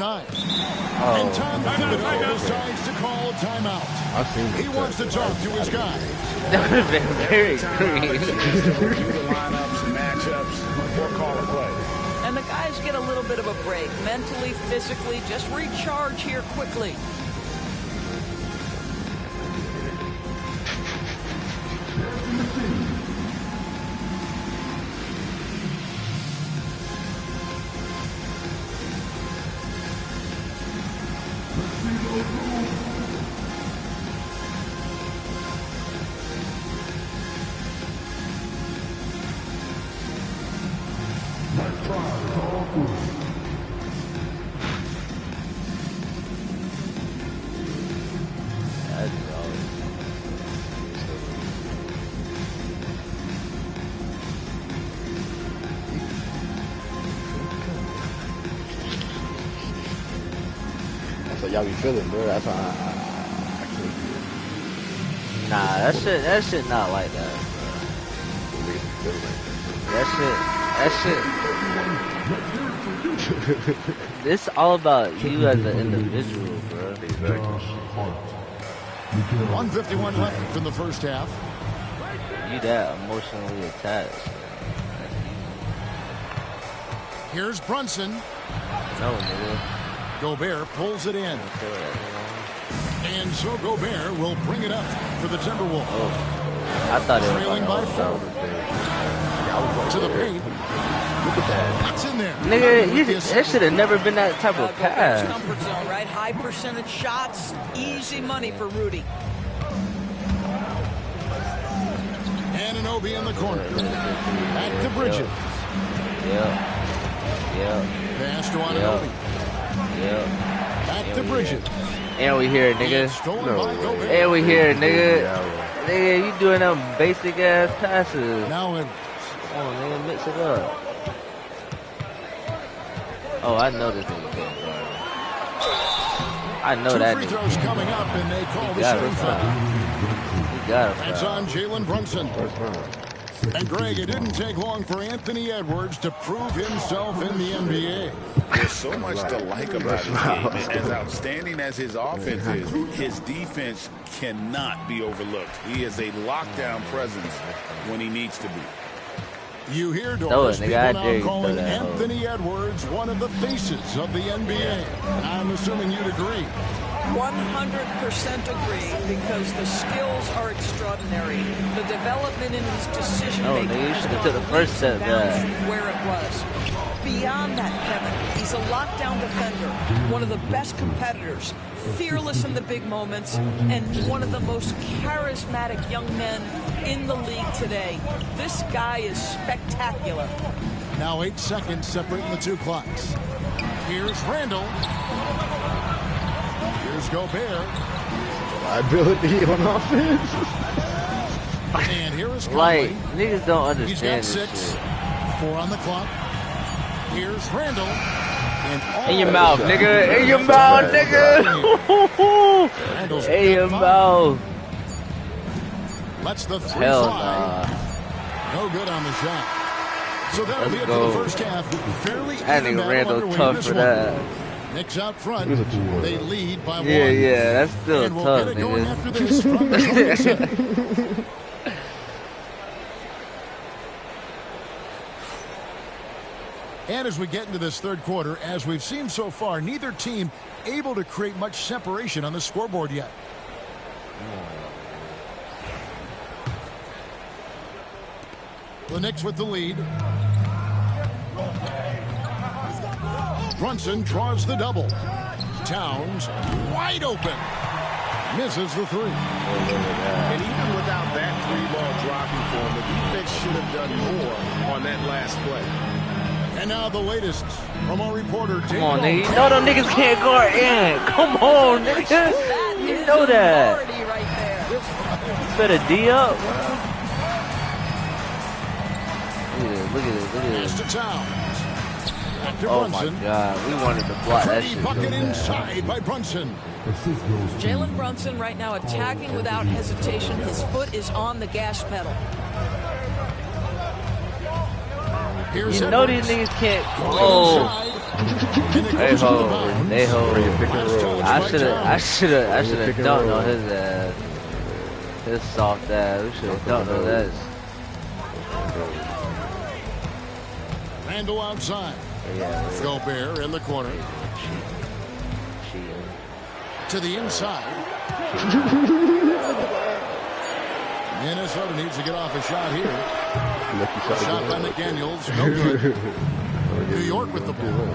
And Tom Thibodeau decides to call a timeout. He wants to talk to his guys. That would have been very green. Review the lineups, matchups, or call a play. And the guys get a little bit of a break, mentally, physically, just recharge here quickly. Y'all be feeling, bro. That's why I Nah, that shit not like that, bro. That shit. This all about you as an individual, bro. 1:51 left in the first half. You that emotionally attached. Here's Brunson. No, nigga. Gobert pulls it in. And so Gobert will bring it up for the Timberwolves. Oh, I thought it was trailing by 4. To the paint. Look at that. That's in there. Nigga, that should have never been that type of pass. Comfort zone, right? High percentage shots, easy money for Rudy. Anunoby in the corner. Back to Bridges. Yeah. Pass to Anunoby. Yeah. Back to Bridges. And we here, nigga. And we here, nigga. Nigga, you doing them basic ass passes. Now in. Oh, nigga, mix it up. Oh, I know this nigga can't guard. I know that Two free nigga. throws coming up, and they call the shooting foul. He got it. That's on Jalen Brunson. And Greg, it didn't take long for Anthony Edwards to prove himself in the NBA. There's so much to like about his game. As outstanding as his offense is, his defense cannot be overlooked. He is a lockdown presence when he needs to be. You hear Throw Doris it, people nigga. I now dare you throw calling that hoe. Anthony Edwards one of the faces of the NBA. And I'm assuming you'd agree. 100% agree, because the skills are extraordinary. The development in his decision No, making nigga, you has should've gone took the first leaps and step bounds back. from where it was. Beyond that, Kevin, he's a lockdown defender, one of the best competitors, fearless in the big moments, and one of the most charismatic young men in the league today. This guy is spectacular. Now 8 seconds separating the two clocks. Here's Randall. Here's Gobert. Liability on offense. And here is Like, Conley. niggas don't He's got understand 6. this shit. 4 on the clock. Here's Randall. And all In your mouth, nigga. In your mouth, nigga. Randall's In your got 5. mouth. Lets the 3 Hell fly. nah. No good on the shot. So that'll be it Let's for the go. first half. Fairly That even nigga battle Randall underway in tough this for one. that. Knicks out front. It was a 2-1. They lead by 1. Yeah, that's still And we'll tough, get it going nigga. after this from the Target Center. And as we get into this third quarter, as we've seen so far, neither team able to create much separation on the scoreboard yet. The Knicks with the lead. Brunson draws the double. Towns wide open. Misses the 3. And even without that 3-ball dropping for him, the defense should have done more on that last play. And now the latest from our reporter, Come on, nigga. You know them niggas can't guard in. Come on, nigga. That You is know that. authority right there. You better D up. Look at Pass this. to Towns. Back to Oh my Brunson. God, we wanted to block that Pretty shit so bucket bad. inside by Brunson. Jalen Brunson right now attacking without hesitation. His foot is on the gas pedal. Here's You know Edwards. these niggas can't. Going Oh, inside. They hold. They hold. I should have dunked on his ass. His soft ass. We should have dunked on that. Randall outside. Yeah. Gobert in the corner. To the inside. Minnesota needs to get off a shot here. Shot by McDaniels. No good. New York with the ball.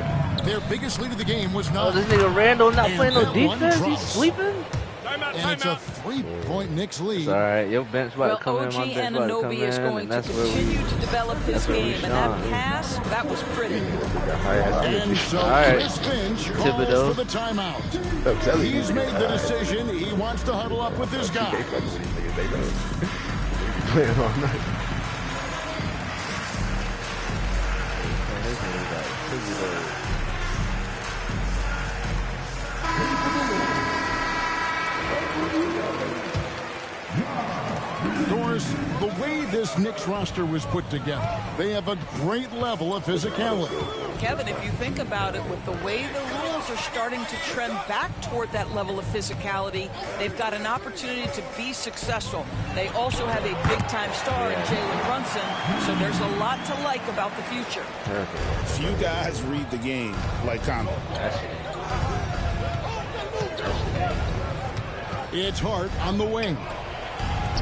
Their biggest lead of the game was not. Oh, this nigga Randall not playing no defense? He's sleeping? And it's a 3-point Knicks lead. It's all right. Your bench about to come in. My bench about to come in. is going to continue to develop his game. And that pass, that was pretty. And so Chris Finch calls for the timeout. He's made the decision. He wants to huddle up with his guy. Playing all night. Doris, the way this Knicks roster was put together, they have a great level of physicality. Kevin, if you think about it, with the way the rules are starting to trend back toward that level of physicality, they've got an opportunity to be successful. They also have a big-time star in Jalen Brunson, so there's a lot to like about the future. Few guys read the game like Conley. It's Hart on the wing.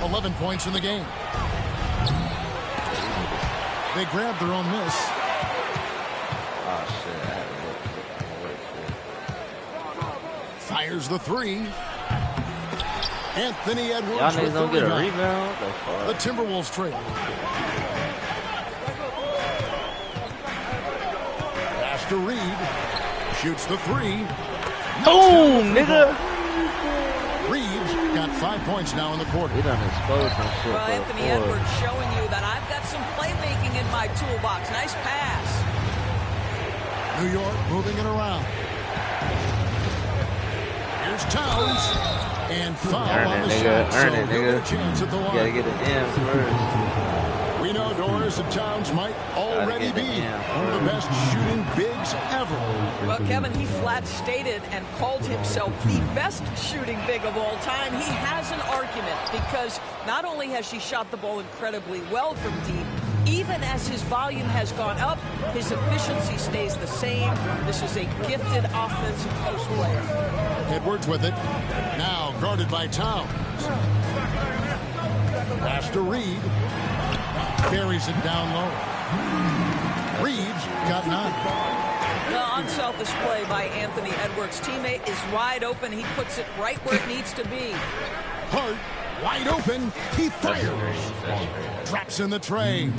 11 points in the game. They grabbed their own miss. Oh, shit. Fires the three. Anthony Edwards. Y'all niggas don't get a rebound? The Timberwolves trail. Pass to Reed. Shoots the three. Boom, nigga. Reeves got 5 points now in the quarter. He done exposed some shit. Well, Anthony Edwards showing you that I've got some playmaking in my toolbox. Nice pass. New York moving it around. Here's Towns. And foul on the shot. Earn it, nigga. A chance at the line. Gotta get it in first. We know Doris and Towns might already be one of the best shooting bigs ever. Well, Kevin, he flat stated and called himself the best shooting big of all time. He has an argument because not only has he shot the ball incredibly well from deep, even as his volume has gone up, his efficiency stays the same. This is a gifted offensive post player. Edwards with it. Now guarded by Towns. Pass to Reed. Carries it down low. Reeves got 9. The unselfish play by Anthony Edwards. Teammate is wide open. He puts it right where it needs to be. Hart, wide open. He fires. Drops in the tray.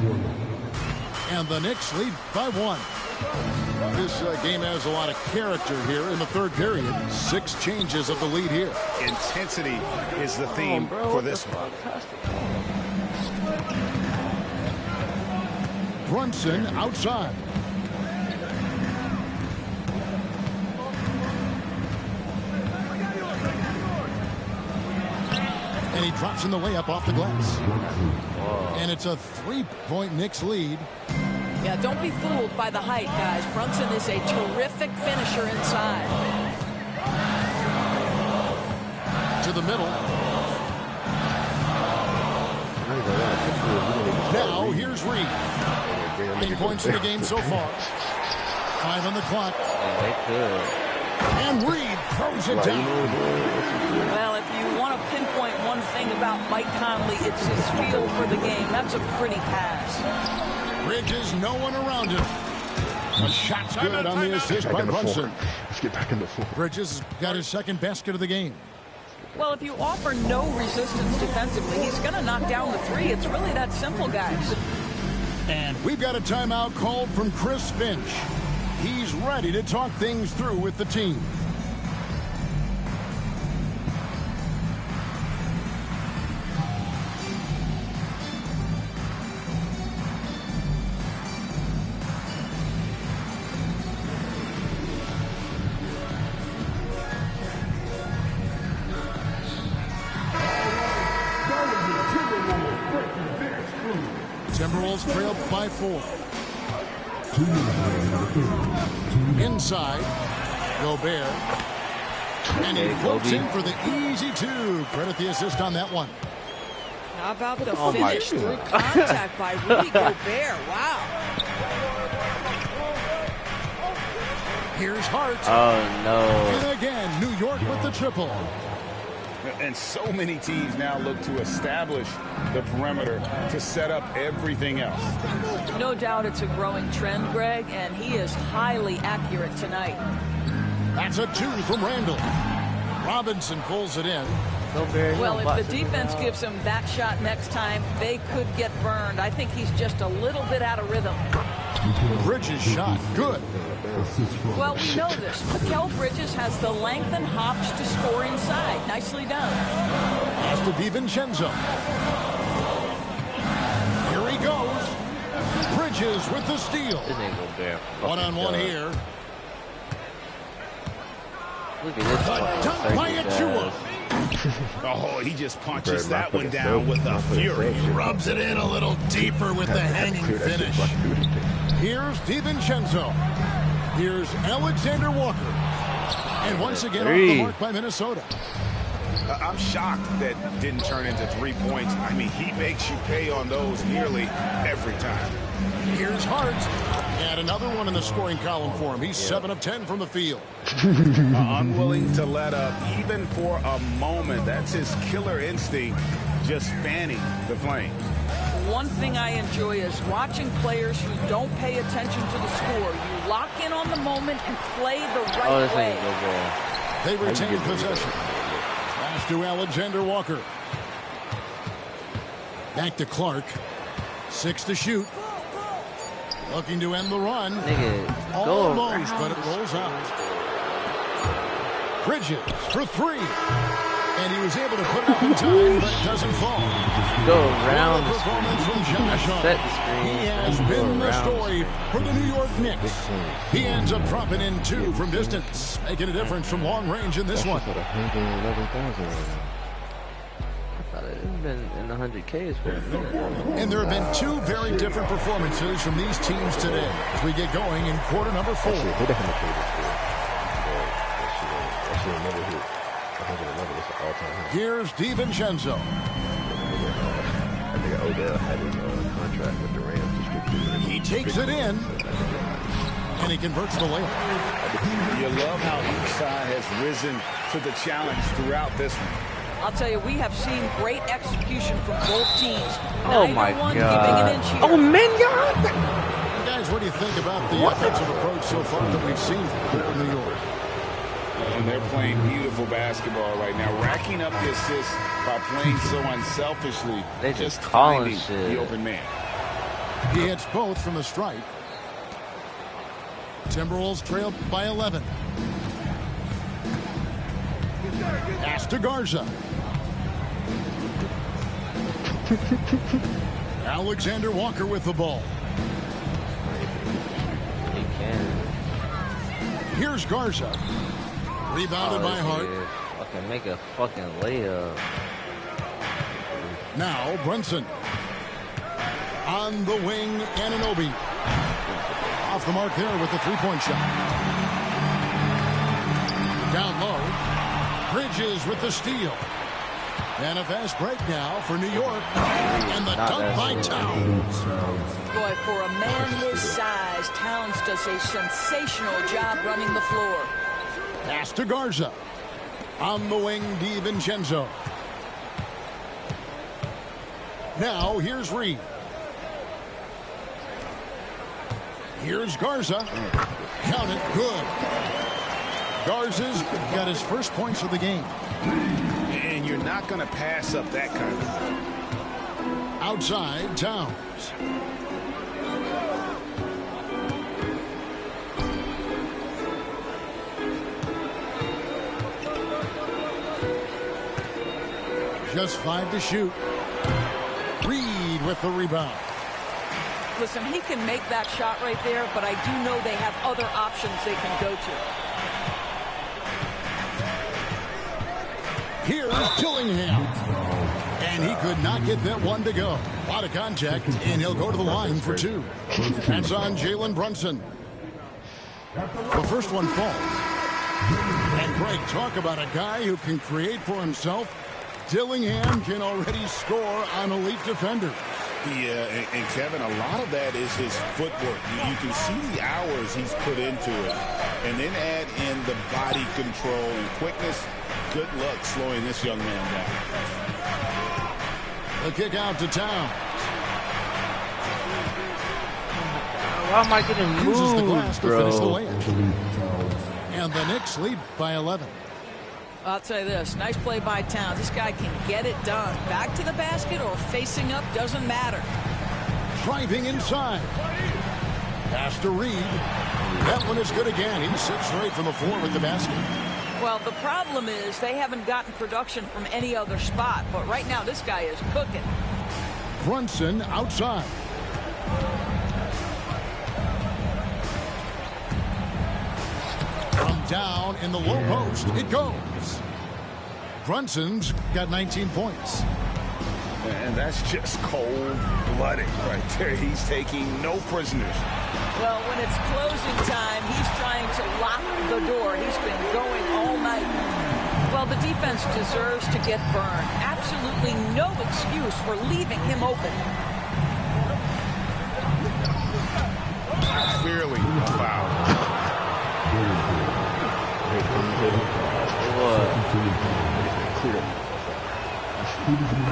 And the Knicks lead by 1. This game has a lot of character here in the third period. 6 changes of the lead here. Intensity is the theme for this one. Brunson outside. And he drops in the layup off the glass. And it's a 3-point Knicks lead. Yeah, don't be fooled by the height, guys. Brunson is a terrific finisher inside. To the middle. Now, here's Reed. 9 points in the game so far. 5 on the clock. And Reed throws it down. Well, if you want to pinpoint one thing about Mike Conley, it's his feel for the game. That's a pretty pass. Bridges, no one around him. A shot's good on the assist by Brunson. Let's get back in the floor. Bridges got his second basket of the game. Well, if you offer no resistance defensively, he's going to knock down the three. It's really that simple, guys. And we've got a timeout called from Chris Finch. He's ready to talk things through with the team. Timberwolves trailed by 4. Inside, Gobert. And he puts in for the easy two. Credit the assist on that one. How about the finish through contact by Rudy Gobert? Wow. Here's Hart. Oh, no. And again, New York with the triple. And so many teams now look to establish the perimeter to set up everything else. No doubt it's a growing trend, Greg, and he is highly accurate tonight. That's a two from Randall. Robinson pulls it in. Well, if the defense gives him that shot next time, they could get burned. I think he's just a little bit out of rhythm. Bridges shot. Good. Well, we know this. Mikal Bridges has the length and hops to score inside. Nicely done. Pass to DiVincenzo. Here he goes. Bridges with the steal. One-on-one here. Look at this Dunk by Achua. Oh, he just punches that one down with a fury. He rubs it in a little deeper with the hanging finish. Here's DiVincenzo. Here's Alexander Walker. And once again off the mark by Minnesota. I'm shocked that didn't turn into 3 points. I mean, he makes you pay on those nearly every time. Here's Hart. And another one in the scoring column for him. He's 7 of 10 from the field. Unwilling to let up even for a moment. That's his killer instinct, just fanning the flame. One thing I enjoy is watching players who don't pay attention to the score. You lock in on the moment and play the right way. They retain possession. Pass to Alexander Walker. Back to Clark. 6 to shoot. Looking to end the run. Almost, but it rolls out. Bridges for 3. And he was able to put it up in time, but doesn't fall. Go around the performance from Josh Hart. He has been the story for the New York Knicks. He ends up dropping in 2 from distance, making a difference from long range in this one. I thought it had been in the 100Ks for a minute. And there have been 2 very different performances from these teams today as we get going in quarter number 4. Here's DiVincenzo. I think Odell had his contract with the Rams. He takes it in, and he converts the layup. You love how each side has risen to the challenge throughout this one. I'll tell you, we have seen great execution from both teams. Oh my God. God. Keeping an inch here. Oh, Mignon! Guys, what do you think about the offensive approach so far that we've seen from New York? And they're playing beautiful basketball right now, racking up the assists by playing so unselfishly. They just calling finding the open man. He hits both from the stripe. Timberwolves trail by 11. Pass to Garza. Alexander Walker with the ball. He can. Here's Garza. Rebounded by Hart. Fucking make a fucking layup. Now Brunson. On the wing, Anunoby. Off the mark there with the three-point shot. Down low. Bridges with the steal. And a fast break now for New York. And the dunk by Towns. Boy, for a man his size, Towns does a sensational job running the floor. Pass to Garza. On the wing, DiVincenzo. Now, here's Reed. Here's Garza. Count it. Good. Garza's got his first points of the game. And you're not going to pass up that kind of thing. Outside, Towns. Just 5 to shoot. Reed with the rebound. Listen, he can make that shot right there, but I do know they have other options they can go to. Here's Dillingham. And he could not get that one to go. A lot of contact, and he'll go to the line for 2. That's on Jalen Brunson. The first one falls. And Greg, talk about a guy who can create for himself. Dillingham can already score on elite defenders. Yeah, and Kevin, a lot of that is his footwork. You can see the hours he's put into it. And then add in the body control and quickness. Good luck slowing this young man down. The kick out to Towns. Why am I getting Uses the glass moved, to finish the bro? layup. And the Knicks lead by 11. I'll tell you this, nice play by Towns. This guy can get it done. Back to the basket or facing up, doesn't matter. Driving inside. Pass to Reed. That one is good again. He sits straight from the floor with the basket. Well, the problem is they haven't gotten production from any other spot. But right now, this guy is cooking. Brunson outside. From down in the low post, it goes. Brunson's got 19 points. And that's just cold-blooded right there. He's taking no prisoners. Well, when it's closing time, he's trying to lock the door. He's been going all night. Well, the defense deserves to get burned. Absolutely no excuse for leaving him open. Clearly a foul.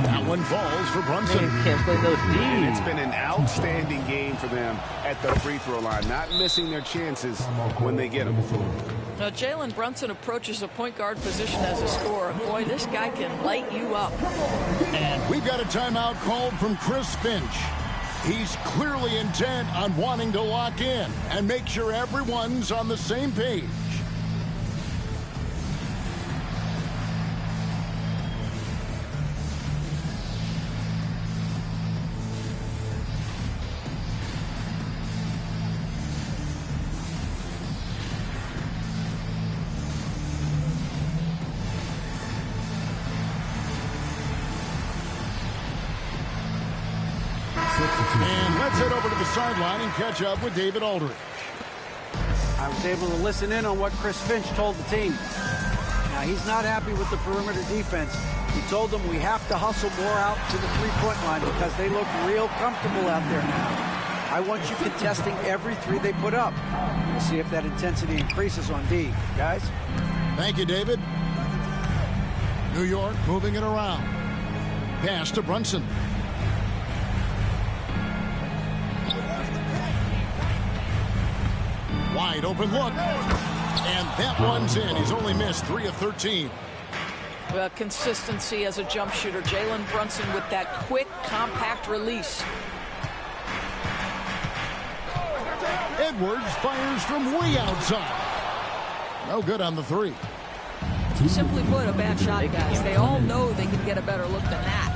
That one falls for Brunson. Man, can't play no And it's D. been an outstanding game for them at the free throw line, not missing their chances when they get them. Now, Jalen Brunson approaches a point guard position as a scorer. Boy, this guy can light you up. And we've got a timeout called from Chris Finch. He's clearly intent on wanting to lock in and make sure everyone's on the same page. And let's head over to the sideline and catch up with David Aldridge. I was able to listen in on what Chris Finch told the team. Now, he's not happy with the perimeter defense. He told them we have to hustle more out to the three-point line because they look real comfortable out there now. I want you contesting every three they put up. We'll see if that intensity increases on D. Guys? Thank you, David. New York moving it around. Pass to Brunson. Wide open look. And that one's in. He's only missed 3 of 13. Well, consistency as a jump shooter. Jalen Brunson with that quick, compact release. Edwards fires from way outside. No good on the 3. Simply put, a bad shot, guys. They all know they can get a better look than that.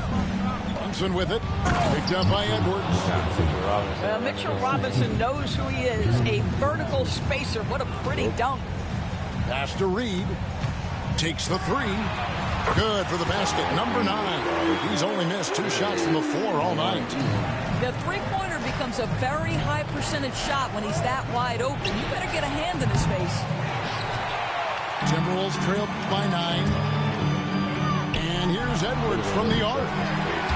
Brunson with it. Picked up by Edwards. Mitchell Robinson knows who he is. A vertical spacer. What a pretty dunk. Pass to Reed. Takes the 3. Good for the basket. Number 9. He's only missed 2 shots from the floor all night. The three-pointer becomes a very high percentage shot when he's that wide open. You better get a hand in his face. Timberwolves trail by 9. And here's Edwards from the arc.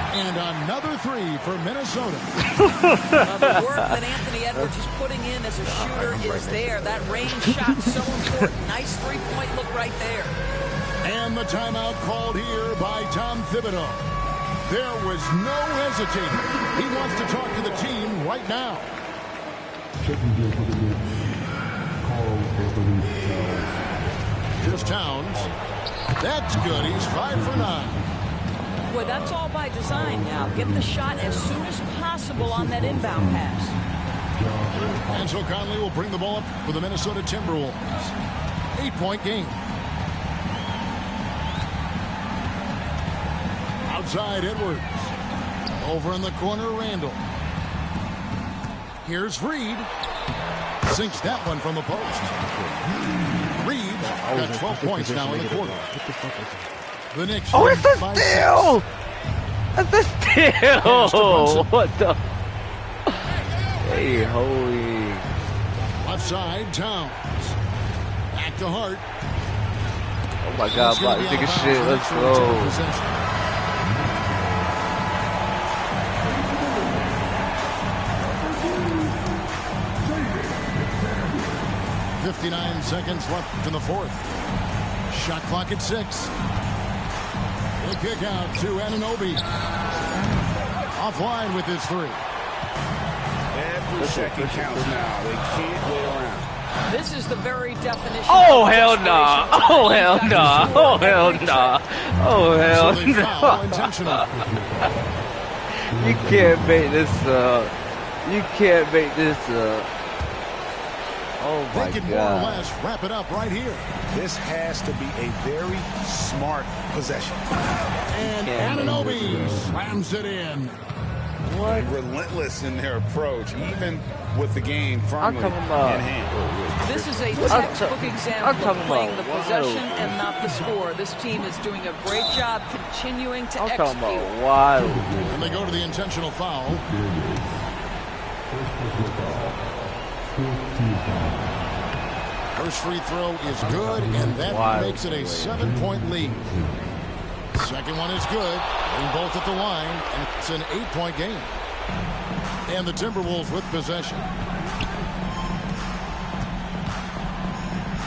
And another 3 for Minnesota. The work that Anthony Edwards is putting in as a shooter is there. That range shot's so important. Nice three-point look right there. And the timeout called here by Tom Thibodeau. There was no hesitating. He wants to talk to the team right now. Here's Towns. That's good. He's 5 for 9. Boy, that's all by design now. Get the shot as soon as possible on that inbound pass. Ansel Conley will bring the ball up for the Minnesota Timberwolves. 8-point game. Outside Edwards. Over in the corner, Randall. Here's Reed. Sinks that one from the post. Reed got 12 points now in the quarter. The Knicks. Oh, it's a steal! That's a steal. What the? Hey, holy. Left side, Towns. Back to Hart. Oh my God, It's gonna Bob, be nigga out of shit, bounds. let's Next will retain go. possession. .59 seconds left in the fourth. Shot clock at 6. The kick out to Anunoby. Offline with his 3. Every second counts now. They can't wait around. This is the very definition. Oh, of hell nah. desperation. Oh, hell nah. Oh, hell Every nah. check. Oh, hell So they foul nah. intentional. You can't make this up. You can't make this up. Oh, my They can more or God. less wrap it up right here. This has to be a very smart possession. And can't Anunoby slams it in. What? Relentless in their approach, even with the game I'm firmly talking about. in hand. This is a I'm textbook I'm example talking of playing the about possession wild. and not the score. This team is doing a great job continuing to I'm talking execute. about wild. And they go to the intentional foul. First free throw is good, and that Wild. makes it a 7-point lead. Second one is good. Getting both at the line, and it's an 8-point game. And the Timberwolves with possession.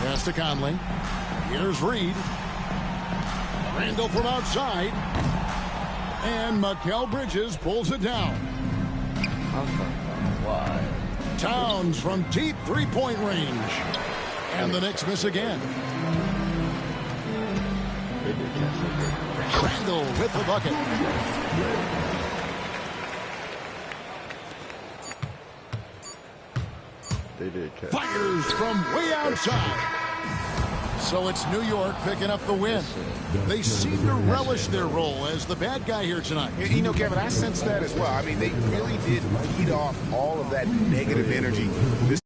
Pass to Conley. Here's Reed. Randall from outside. And Mikal Bridges pulls it down. I'm talking about wild. Towns from deep three-point range. And the Knicks miss again. Randall with the bucket. They did catch. Fires from way outside. So it's New York picking up the win. They seem to relish their role as the bad guy here tonight. You know, Kevin, I sense that as well. I mean, they really did feed off all of that negative energy. This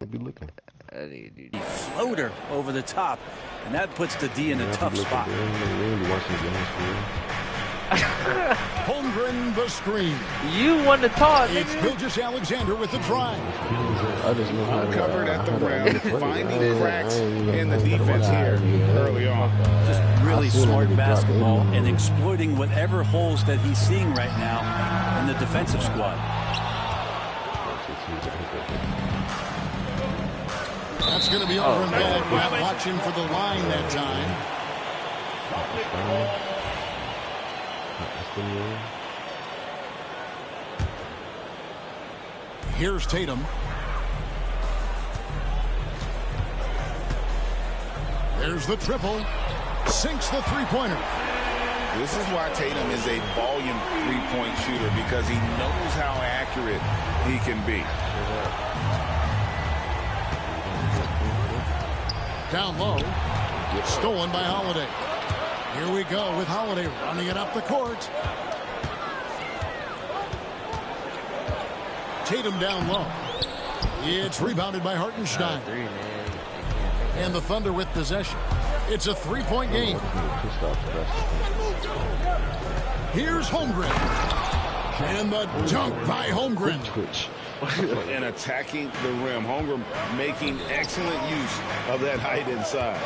be looking. Floater over the top, and that puts the D in a tough spot. Holmgren the screen. You won the toss. It's Gilgeous-Alexander with the drive. Uncovered at the rim, finding cracks in the defense here early on. Just really smart basketball and exploiting whatever holes that he's seeing right now in the defensive squad. That's going to be over and back. Not watching for the line that time. Here's Tatum. There's the triple. Sinks the three-pointer. This is why Tatum is a volume three-point shooter, because he knows how accurate he can be. Down low. Stolen by Holiday. Here we go with Holiday running it up the court. Tatum down low. It's rebounded by Hartenstein. And the Thunder with possession. It's a three-point game. Here's Holmgren. And the dunk by Holmgren. And attacking the rim. Holmgren making excellent use of that height inside.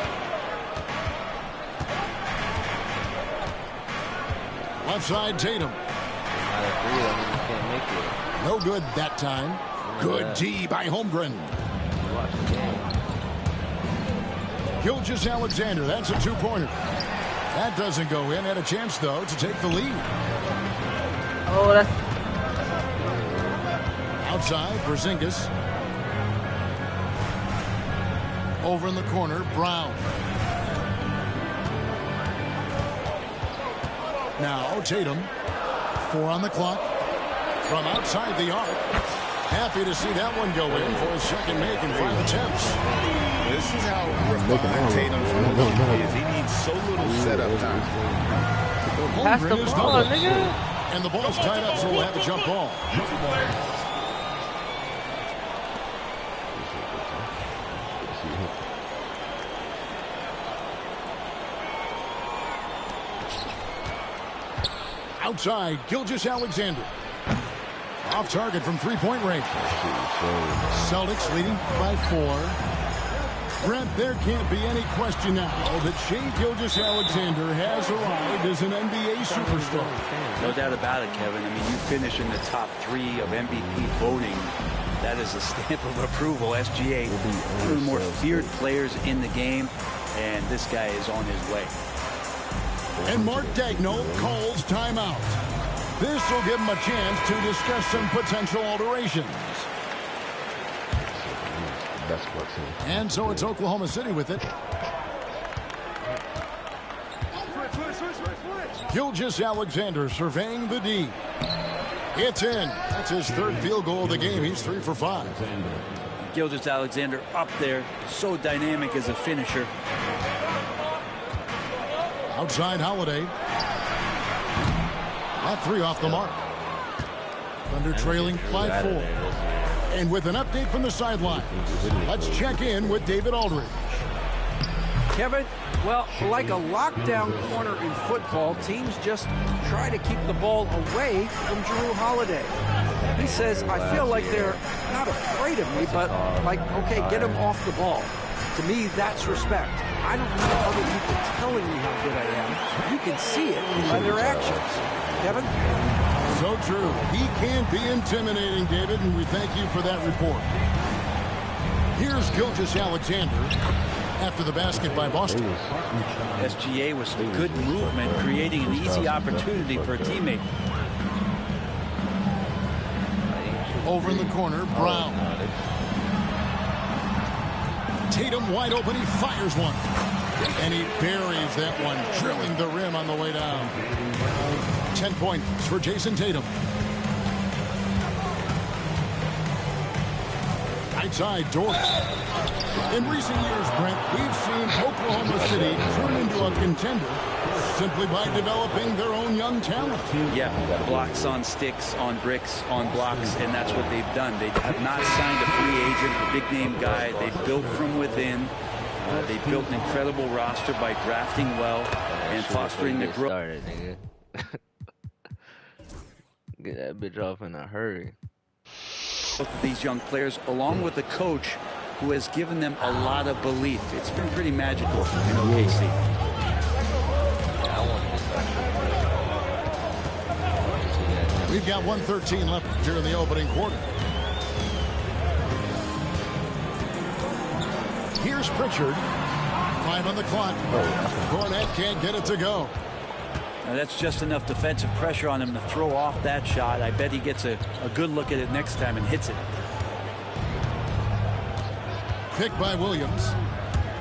Left side, Tatum. No good that time. Good D by Holmgren. Gilgeous-Alexander, that's a two-pointer. That doesn't go in. Had a chance, though, to take the lead. Oh, that's... Outside, Porzingis. Over in the corner, Brown. Now, Tatum. 4 on the clock. From outside the arc. Happy to see that one go in for his second make in 5 attempts. This is how refined Tatum's movement is. He needs so little setup time. Pass the ball, nigga. And the ball's tied up, so we'll have a jump ball. Outside, Gilgeous-Alexander. Off target from three-point range. Celtics leading by 4. Brent, there can't be any question now that Shai Gilgeous-Alexander has arrived as an NBA superstar. No doubt about it, Kevin. I mean, you finish in the top 3 of MVP voting. That is a stamp of approval. SGA, one of the more feared players in the game, and this guy is on his way. And Mark Daigneault calls timeout. This will give him a chance to discuss some potential alterations. And so it's Oklahoma City with it. Gilgeous-Alexander surveying the D. It's in. That's his 3rd field goal of the game. He's 3 for 5. Gilgeous-Alexander up there, so dynamic as a finisher. Outside Holiday. That 3 off the mark. Thunder trailing by 4. And with an update from the sideline, let's check in with David Aldridge. Kevin, well, like a lockdown corner in football, teams just try to keep the ball away from Jrue Holiday. He says, I feel like they're not afraid of me, but like, okay, get him off the ball. To me, that's respect. I don't need other people telling me how good I am. You can see it by their actions. Kevin? So true. He can be intimidating, David, and we thank you for that report. Here's Gilgeous-Alexander after the basket by Boston. SGA with some good movement, creating an easy opportunity for a teammate. Over in the corner, Brown. Tatum wide open, he fires one. And he buries that one, drilling the rim on the way down. 10 points for Jason Tatum. Right side, Dort. In recent years, Brent, we've seen Oklahoma City turn into a contender simply by developing their own young talent. Yeah, blocks on sticks, on bricks, on blocks, and that's what they've done. They have not signed a free agent, a big-name guy. They've built from within. They built an incredible roster by drafting well and fostering the growth. Started, nigga. Get that bitch off in a hurry. Both of these young players, along with the coach, who has given them a lot of belief. It's been pretty magical in OKC. We've got 1:13 left here in the opening quarter. Here's Pritchard. 5 on the clock. Cornet can't get it to go. Now that's just enough defensive pressure on him to throw off that shot. I bet he gets a good look at it next time and hits it. Picked by Williams.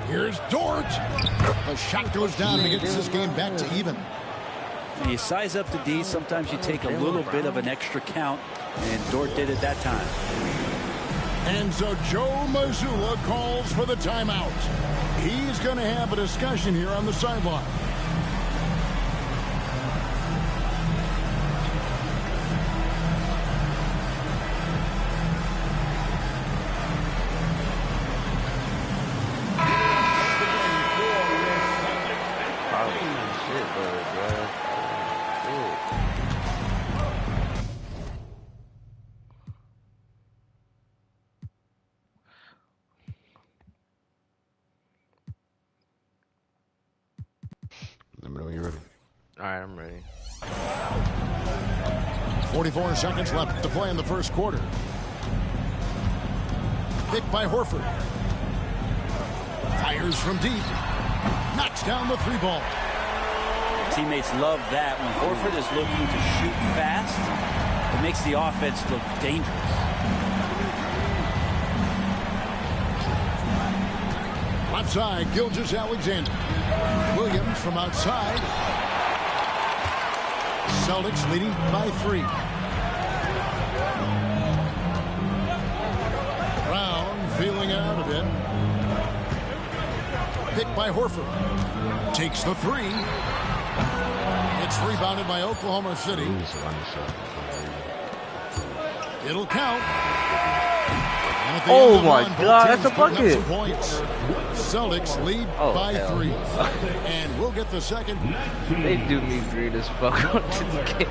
Here's Dort. The shot goes down and gets this game back to even. You size up the D, sometimes you take a little bit of an extra count, and Dort did it that time. And so Joe Mazzulla calls for the timeout. He's going to have a discussion here on the sideline. Let me know when you're ready. All right, I'm ready. 44 seconds left to play in the first quarter. Picked by Horford. Fires from deep. Knocks down the 3 ball. Teammates love that. When Horford is looking to shoot fast, it makes the offense look dangerous. Left side, Gilgeous-Alexander. Williams from outside. Celtics leading by 3. Brown feeling out a bit. Picked by Horford. Takes the 3. It's rebounded by Oklahoma City. It'll count. Oh my God, that's a bucket. Celtics lead by 3. And we'll get the second. They do me green as fuck on this game.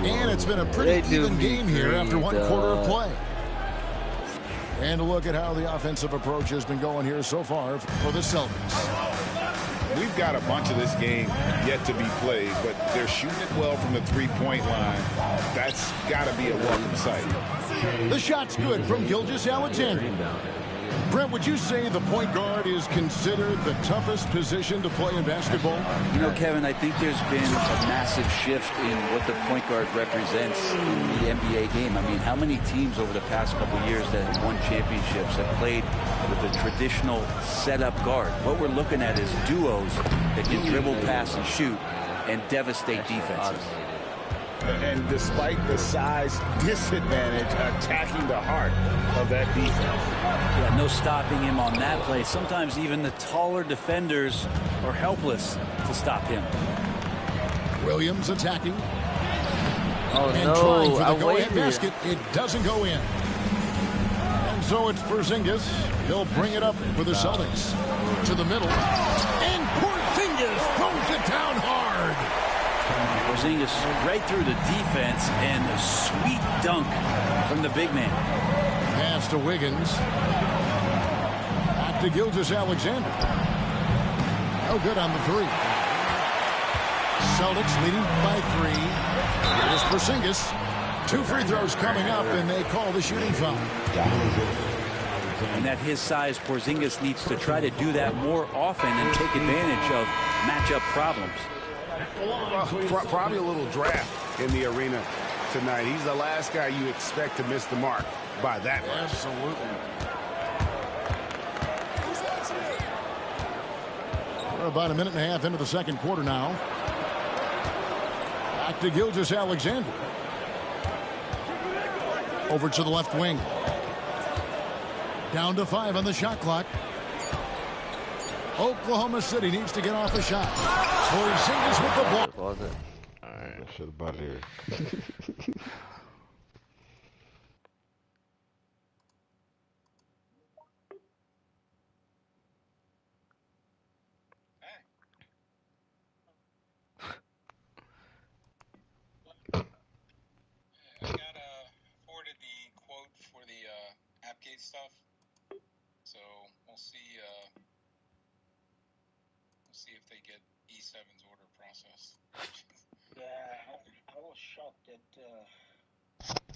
And it's been a pretty even game here after 1 quarter of play. And a look at how the offensive approach has been going here so far for the Celtics. We've got a bunch of this game yet to be played, but they're shooting it well from the 3-point line. That's got to be a welcome sight. The shot's good from Gilgeous-Alexander. Brent, would you say the point guard is considered the toughest position to play in basketball? You know, Kevin, I think there's been a massive shift in what the point guard represents in the NBA game. I mean, how many teams over the past couple of years that have won championships have played with a traditional setup guard? What we're looking at is duos that can dribble, pass, and shoot and devastate defenses. And despite the size disadvantage, attacking the heart of that defense. Yeah, no stopping him on that play. Sometimes even the taller defenders are helpless to stop him. Williams attacking. Oh and no, trying for the I go-ahead waited. basket. It doesn't go in. And so it's Porzingis. He'll bring it up for the Celtics. To the middle. And Porzingis throws it down hard. Porzingis right through the defense and a sweet dunk from the big man. Pass to Wiggins. Back to Gilgeous-Alexander. No good on the 3. Celtics leading by 3. Here's Porzingis. 2 free throws coming up, and they call the shooting foul. And at his size, Porzingis needs to try to do that more often and take advantage of matchup problems. Probably a little draft in the arena tonight. He's the last guy you expect to miss the mark by that much. Absolutely. We're about a minute and a half into the second quarter now. Back to Gilgeous-Alexander. Over to the left wing. Down to 5 on the shot clock. Oklahoma City needs to get off a shot. Porzingis with the ball. Was it? All right. I should have bought here. I got forwarded the quote for the Appgate stuff, so we'll see if they get E7's order processed. Yeah, I was shocked that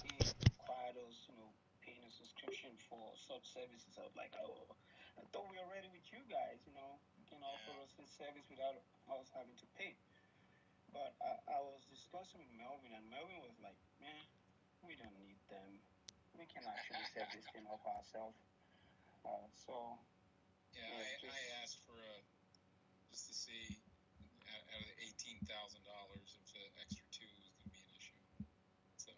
he required us, paying a subscription for such services. I was like, oh, I thought we were ready with you guys. You can offer us this service without us having to pay. But I was discussing with Melvin, and Melvin was like, man, we don't need them. We can actually set this thing up ourselves. Yeah, I asked for just to see out of the $18,000 if the extra 2 is going to be an issue. So.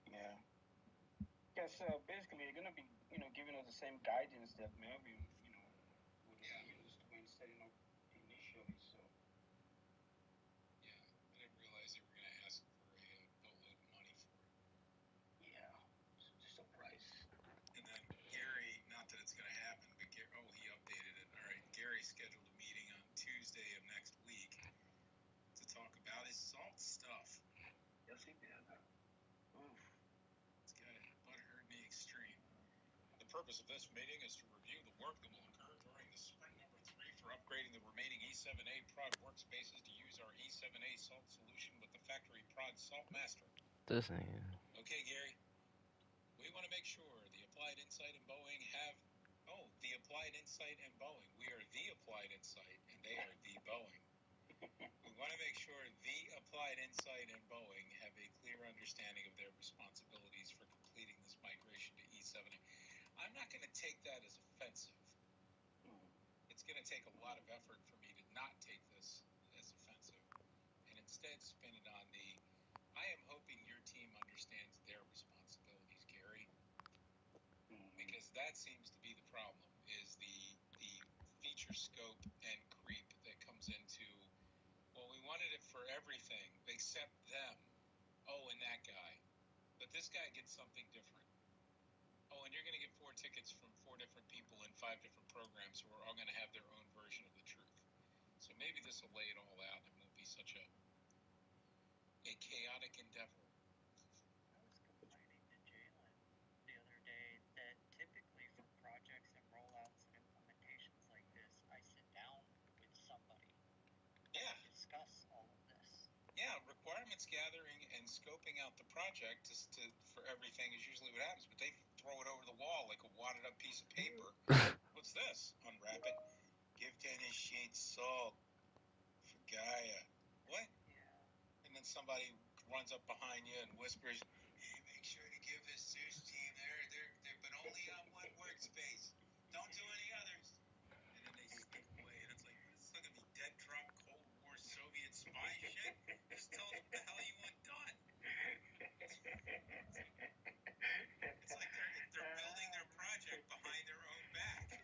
Yeah. Because basically they're going to be, giving us the same guidance that Melvin, would have used when setting up initially. So. Yeah, I didn't realize they were going to ask for a boatload of money for it. Yeah, surprise. And then Gary, not that it's going to happen, but he updated it. All right, Gary scheduled a meeting on Tuesday of next week to talk about his salt stuff. Yes, he did. Oof. This guy butthurt me extreme. The purpose of this meeting is to review the work that will occur during the sprint number 3 for upgrading the remaining E7A prod workspaces to use our E7A salt solution with the factory prod Salt Master. This thing. Okay, Gary. We want to make sure the Applied Insight and Boeing have... Oh, the Applied Insight and Boeing. We are the Applied Insight, and they are the Boeing. We want to make sure the Applied Insight and Boeing have a clear understanding of their responsibilities for completing this migration to E7A. I'm not going to take that as offensive. It's going to take a lot of effort for me to not take this as offensive and instead spin it on the... I am hoping your team understands their responsibilities, Gary, because that seems to be the problem, is the feature scope and creep that comes into, well, we wanted it for everything except them. Oh, and that guy. But this guy gets something different. Oh, and you're going to get 4 tickets from 4 different people in 5 different programs who are all going to have their own version of the truth. So maybe this will lay it all out and won't be such a chaotic endeavor. I was complaining to Jalen the other day that typically for projects and rollouts and implementations like this, I sit down with somebody and discuss all of this. Yeah, requirements gathering and scoping out the project for everything is usually what happens, but they throw it over the wall like a wadded up piece of paper. What's this? Unwrap it. Give Dennis Sheets salt for Gaia. What? Yeah. And then somebody runs up behind you and whispers, hey, make sure to give this Zeus team but only on one workspace. Don't do any others. And then they step away, and it's like, this is going to be dead drop Cold War Soviet spy shit. Just tell them what the hell you want done. It's like they're building their project behind their own back.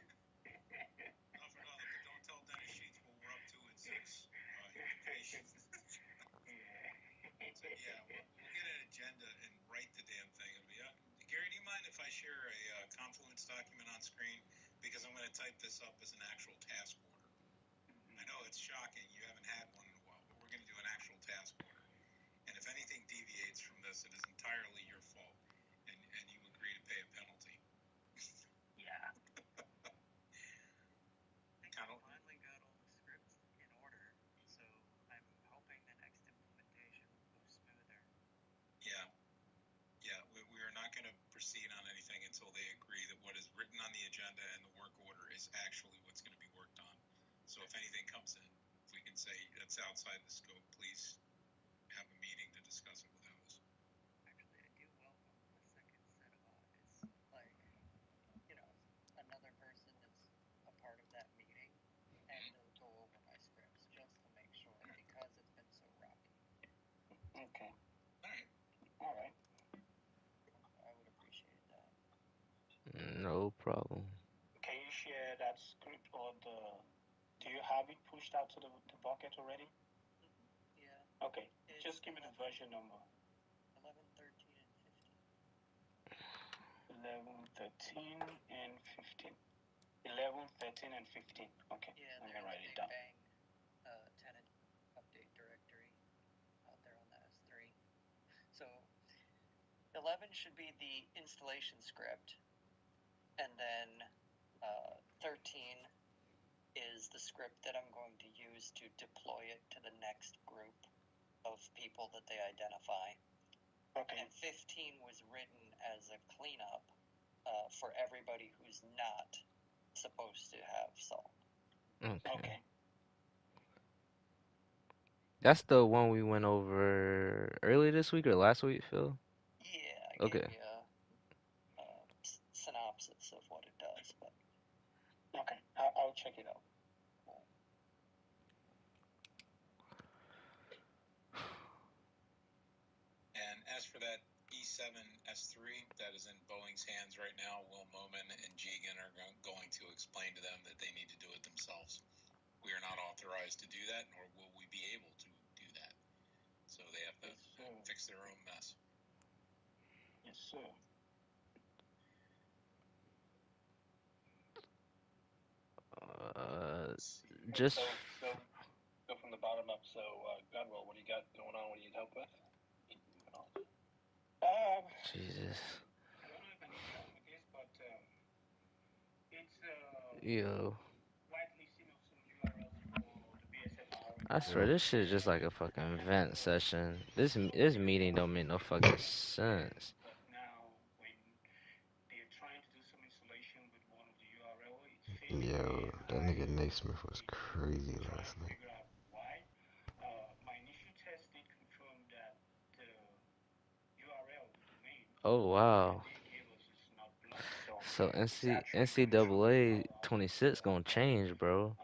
Not for nothing, but don't tell Dennis Sheets what we're up to in Zeus. Patience. So yeah, we'll get an agenda and write the damn thing. It'll be, Gary, do you mind if I share a Confluence document on screen? Because I'm going to type this up as an actual task order. I know it's shocking. You haven't had one in a while, but we're going to do an actual task order. And if anything deviates from this, it is entirely your fault. And you agree to pay a penalty. Yeah. I don't finally got all the scripts in order, so I'm hoping the next implementation will go smoother. Yeah. Yeah, we are not going to proceed on anything until they agree that what is written on the agenda and the work order is actually what's going to be worked on. So if anything comes in, if we can say that's outside the scope, please have a meeting to discuss it without us. Actually, I do welcome the second set of eyes. Like, another person is a part of that meeting, and they'll go over my scripts just to make sure, because it's been so rocky. Okay. All right. All right. No problem. Can you share that script or do you have it pushed out to the bucket already? Yeah. Okay, just give me the version number. 11, 13, and 15. 11, 13, and 15. 11, 13, and 15. Okay, Yeah, let me there's write a it down. Big Bang tenant update directory out there on the S3. So 11 should be the installation script, and then 13 is the script that I'm going to use to deploy it to the next group of people that they identify. Okay. And 15 was written as a cleanup for everybody who's not supposed to have salt. Okay. That's the one we went over early this week or last week, Phil? Yeah, I Okay. gave you a synopsis of what it does, but okay, I'll check it out. And as for that E7 S3 that is in Boeing's hands right now, Will Moman and Jigen are going to explain to them that they need to do it themselves. We are not authorized to do that, nor will we be able to do that. So they have to fix their own mess. Yes, sir. Just So from the bottom up. So Godwell, what do you got going on? What do you need help with? Jesus. I don't know if I need help with this, but it's Yo. whitelisting of some URLs for the BSFR. I swear this shit is just like a fucking vent session. This meeting don't make no fucking sense. But now when they're trying to do some installation with one of the URL, it's failing. Yo, that nigga Naismith was crazy last night. Figure out why. My initial test did confirm that the URL, the domain, Oh wow. they gave us is not blocked. So NCAA 26 gonna change, bro.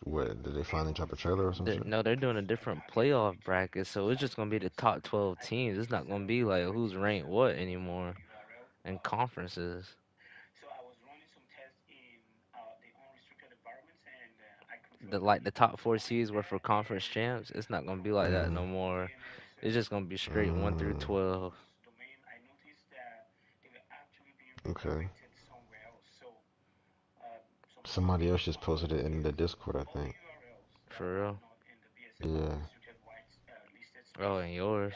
What, did they finally drop a trailer or some shit? No, they're doing a different playoff bracket, so it's just gonna be the top 12 teams. It's not gonna be like who's ranked what anymore in conferences. So I was running some tests in the unrestricted environments, and I confirmed The top 4 seeds were for conference champs. It's not gonna be like that no more. It's just gonna be straight 1 through 12. domain. I noticed that they were actually being Okay. redirected somewhere else. So Somebody else just posted it in the Discord, I think. For real? Yeah. Oh, and yours?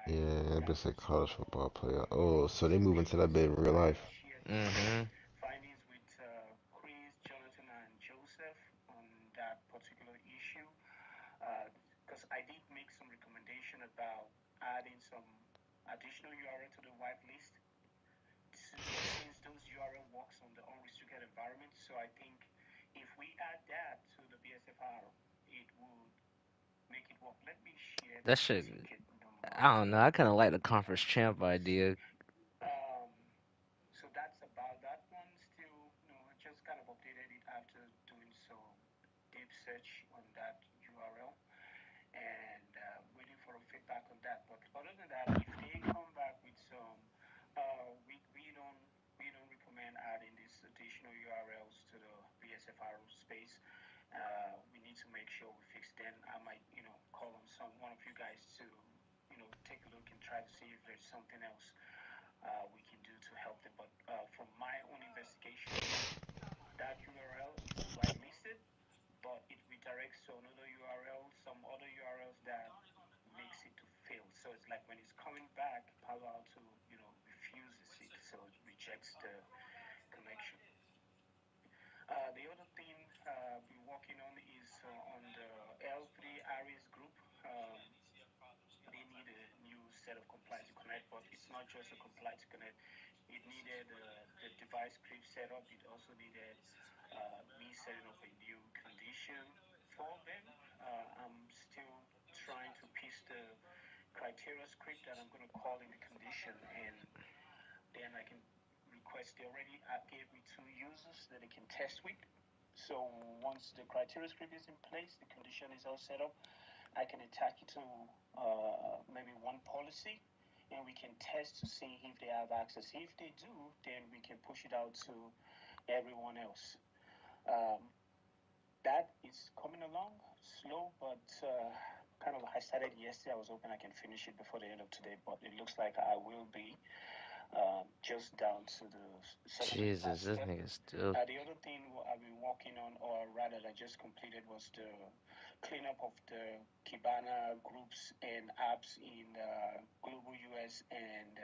Yeah, that bitch said college football player. Oh, so they moving to that bit in real life. Mm-hmm. Findings with Chris, Jonathan, and Joseph on that particular issue. Because I did make some recommendation about adding some additional URL to the whitelist. Since those URL works on the unrestricted environment, so I think if we add that to the BSFR, it would make it work. Let me share That shit, I don't know. I kind of like the conference champ idea. So that's about that one. Still, I just kind of updated it after doing some deep search on that URL and waiting for a feedback on that. But other than that, if they come back with some, we don't recommend adding these additional URLs to the BSFR space. We need to make sure we fix. Then I might, call on one of you guys to, take a look and try to see if there's something else we can do to help them. But from my own investigation, that URL is whitelisted, but it redirects to another URL, some other URLs that makes it to fail. So it's like when it's coming back, Palo Alto, refuses it, so it rejects the connection. The other thing I've been working on is on the L3 Aries group. They need a new set of compliance to connect, but it's not just a compliance to connect. It needed the device script setup. It also needed me setting up a new condition for them. I'm still trying to piece the criteria script that I'm going to call in the condition, and then I can request. They already gave me 2 users that they can test with. So once the criteria script is in place, the condition is all set up, I can attach it to maybe one policy, and we can test to see if they have access. If they do, then we can push it out to everyone else. That is coming along slow, but kind of I started yesterday. I was hoping I can finish it before the end of today, but it looks like I will be just down to the Jesus, this nigga still. The other thing I've been working on, or rather I just completed, was the cleanup of the Kibana groups and apps in Global US and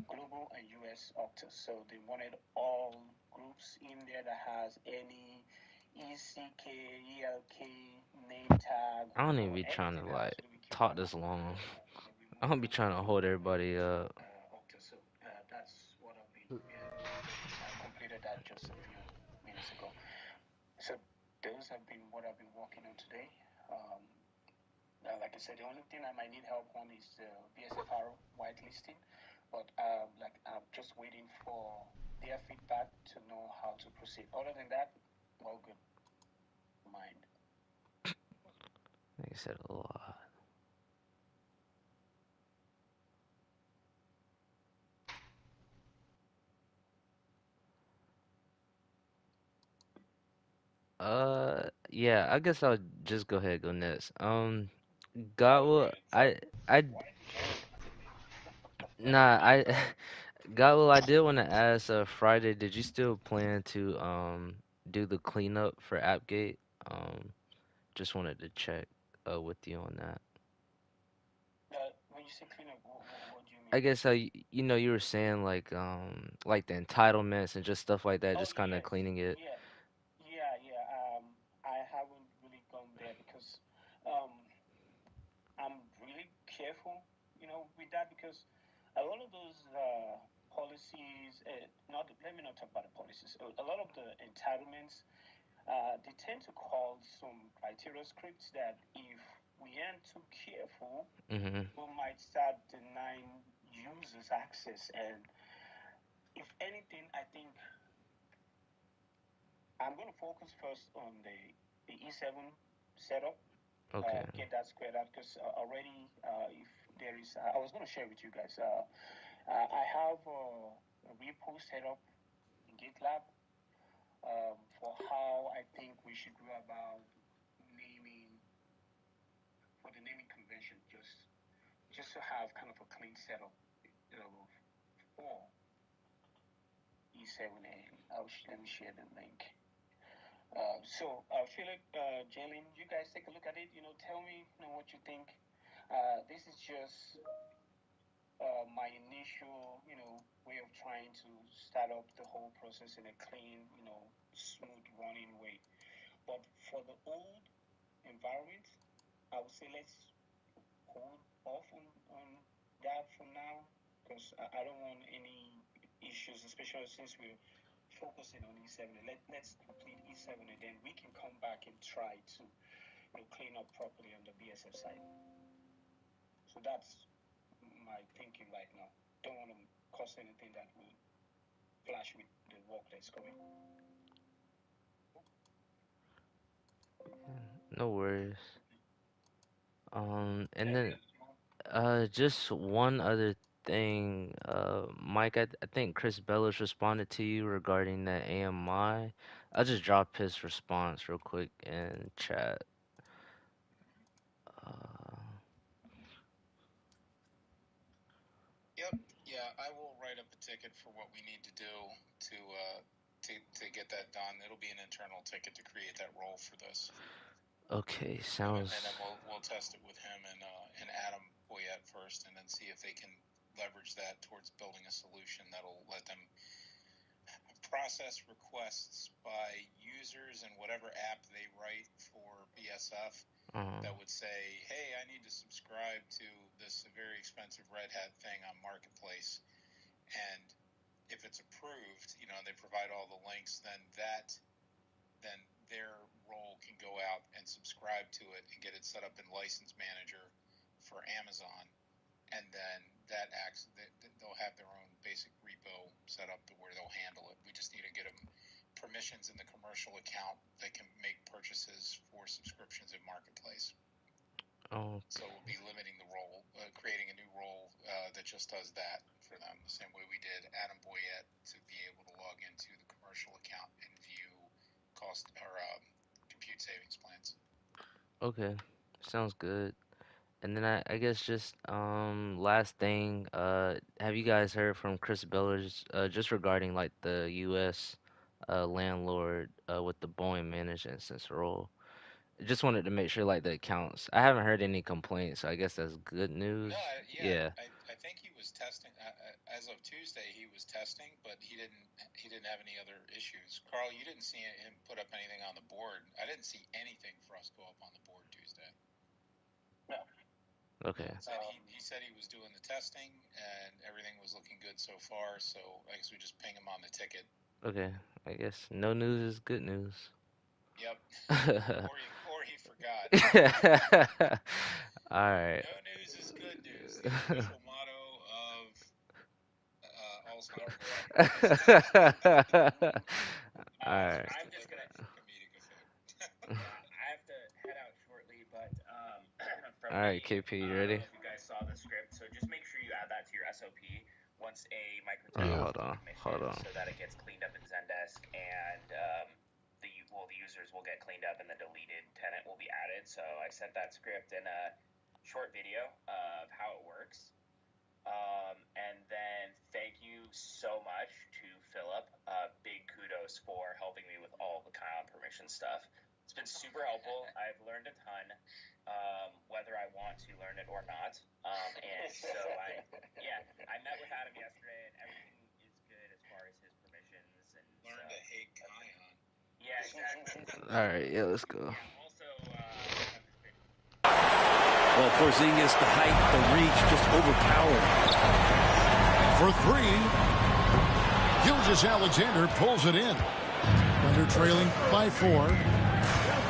Global and US Optus. So they wanted all groups in there that has any ECK, ELK, name tag. I don't even be trying to like talk this long. I don't be trying to hold everybody up. Optus. So that's what I've been. I completed that just a few minutes ago. So those have been what I've been working on today. Like I said, the only thing I might need help on is the BSFR whitelisting, but I'm just waiting for their feedback to know how to proceed. Other than that, all good. Mind. Like I said, a lot. Yeah, I guess I'll just go ahead and go next. God will, nah, God will, I did want to ask, Friday, did you still plan to, do the cleanup for Appgate? Just wanted to check, with you on that. When you say cleanup, what do you mean? I guess you know, you were saying like the entitlements and just stuff like that, just kind of cleaning it. Yeah. I haven't really gone there because I'm really careful, with that, because a lot of those policies, let me not talk about the policies. A lot of the entitlements, they tend to call some criteria scripts that if we aren't too careful, we might start denying users access. And if anything, I think I'm going to focus first on the E7 setup. Okay. Get that squared out, because already, if there is, I was going to share with you guys. I have a repo set up in GitLab for how I think we should go about naming, for the naming convention, just to have kind of a clean setup, for E7, and let me share the link. Philip, Jalen, you guys take a look at it. Tell me, what you think. This is just my initial, way of trying to start up the whole process in a clean, smooth running way. But for the old environment, I would say let's hold off on that for now, because I don't want any issues, especially since we're focusing on E7. Let's complete E7, and then we can come back and try to clean up properly on the BSF side. So that's my thinking right now. Don't want to cause anything that will clash with the work that's going. No worries. And then just one other thing, Mike, I think Chris Bellis responded to you regarding that AMI. I'll just drop his response real quick in chat. Yep. Yeah, I will write up a ticket for what we need to do to get that done. It'll be an internal ticket to create that role for this. Okay, sounds. And then we'll test it with him and Adam Boyette first, and then see if they can leverage that towards building a solution that'll let them process requests by users and whatever app they write for BSF that would say, hey, I need to subscribe to this very expensive Red Hat thing on Marketplace. And if it's approved, they provide all the links, then their role can go out and subscribe to it and get it set up in License Manager for Amazon. And then that they'll have their own basic repo set up to where they'll handle it. We just need to get them permissions in the commercial account that can make purchases for subscriptions in Marketplace. Oh. So we'll be limiting the role, creating a new role just does that for them, the same way we did Adam Boyette to be able to log into the commercial account and view cost or compute savings plans. Okay, sounds good. And then I guess just last thing, have you guys heard from Chris Bellers just regarding like the U.S. Landlord with the Boeing managed instance role? Just wanted to make sure like the accounts. I haven't heard any complaints, so I guess that's good news. No, Yeah. I think he was testing. As of Tuesday, he was testing, but he didn't have any other issues. Carl, you didn't see him put up anything on the board. I didn't see anything for us go up on the board Tuesday. No. Okay. He said he was doing the testing and everything was looking good so far. So I guess we just ping him on the ticket. Okay. I guess no news is good news. Yep. or he forgot. All right. No news is good news. The official motto of All Star. All right. I'm just gonna. I have to head out shortly, but All right, KP, you ready? I don't know if you guys saw the script, so just make sure you add that to your SOP once a Oh, microtenant hold on. so that it gets cleaned up in Zendesk and the users will get cleaned up and the deleted tenant will be added. So I sent that script in a short video of how it works. And then thank you so much to Philip. Big kudos for helping me with all the Kion permission stuff. It's been super helpful. I've learned a ton, whether I want to learn it or not. And so I met with Adam yesterday, and everything is good as far as his permissions. And learn to hate Kion. Yeah, exactly. All right, yeah, let's go. Also, Well, Porzingis, the height, the reach, just overpowered. For three, Gilgeous-Alexander pulls it in. Thunder trailing by 4.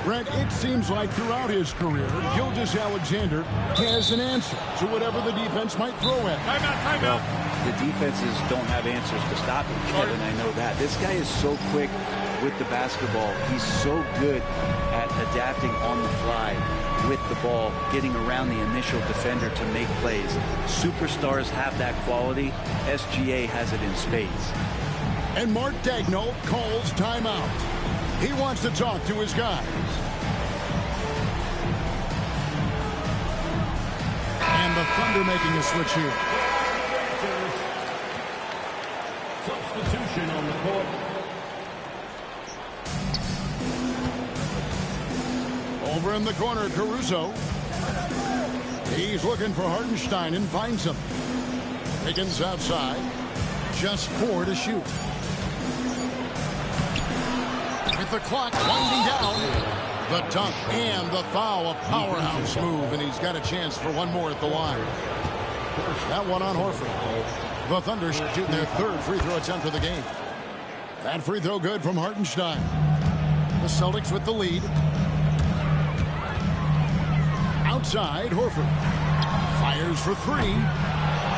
Brett, it seems like throughout his career, Gilgeous-Alexander has an answer to whatever the defense might throw at him. Well, the defenses don't have answers to stop him, Kevin. I know that. This guy is so quick with the basketball. He's so good at adapting on the fly with the ball, getting around the initial defender to make plays. Superstars have that quality. SGA has it in spades. And Mark Daigneault calls timeout. He wants to talk to his guys. And the Thunder making a switch here. Substitution on the court. Over in the corner, Caruso. He's looking for Hartenstein and finds him. Higgins outside. Just 4 to shoot. With the clock winding down, the dunk and the foul, a powerhouse move, and he's got a chance for one more at the line. That one on Horford. The Thunder shoot their 3rd free throw attempt of the game. That free throw good from Hartenstein. The Celtics with the lead. Outside, Horford. Fires for 3.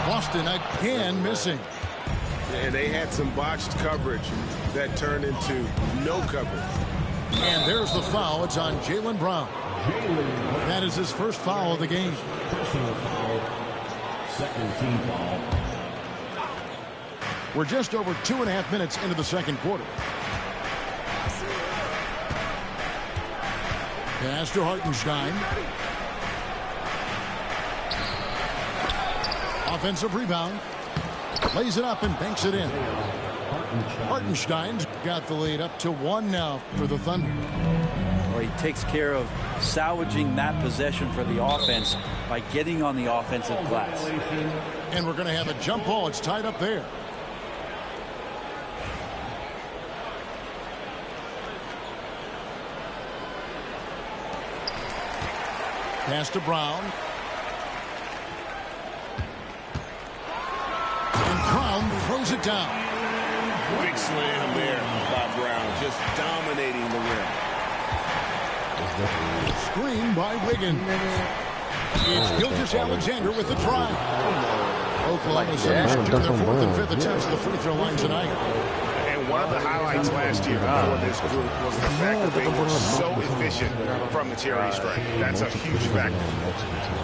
Boston again missing. And they had some botched coverage that turned into no coverage. And there's the foul. It's on Jaylen Brown. That is his first foul of the game. Personal foul. Second team foul. We're just over 2.5 minutes into the second quarter. Pass to Hartenstein. Offensive rebound. Lays it up and banks it in. Hartenstein's got the lead up to 1 now for the Thunder. Well, he takes care of salvaging that possession for the offense by getting on the offensive glass. And we're going to have a jump ball. It's tied up there. Pass to Brown. And Brown throws it down. Big slam there by Brown, just dominating the rim. Screen by Wiggins. It's Gilgeous-Alexander with the try. Oklahoma City shooting their 4th and 5th attempts at the free throw line tonight. And one of the highlights last year for this group was the fact that they were so efficient from the charity stripe. That's a huge factor.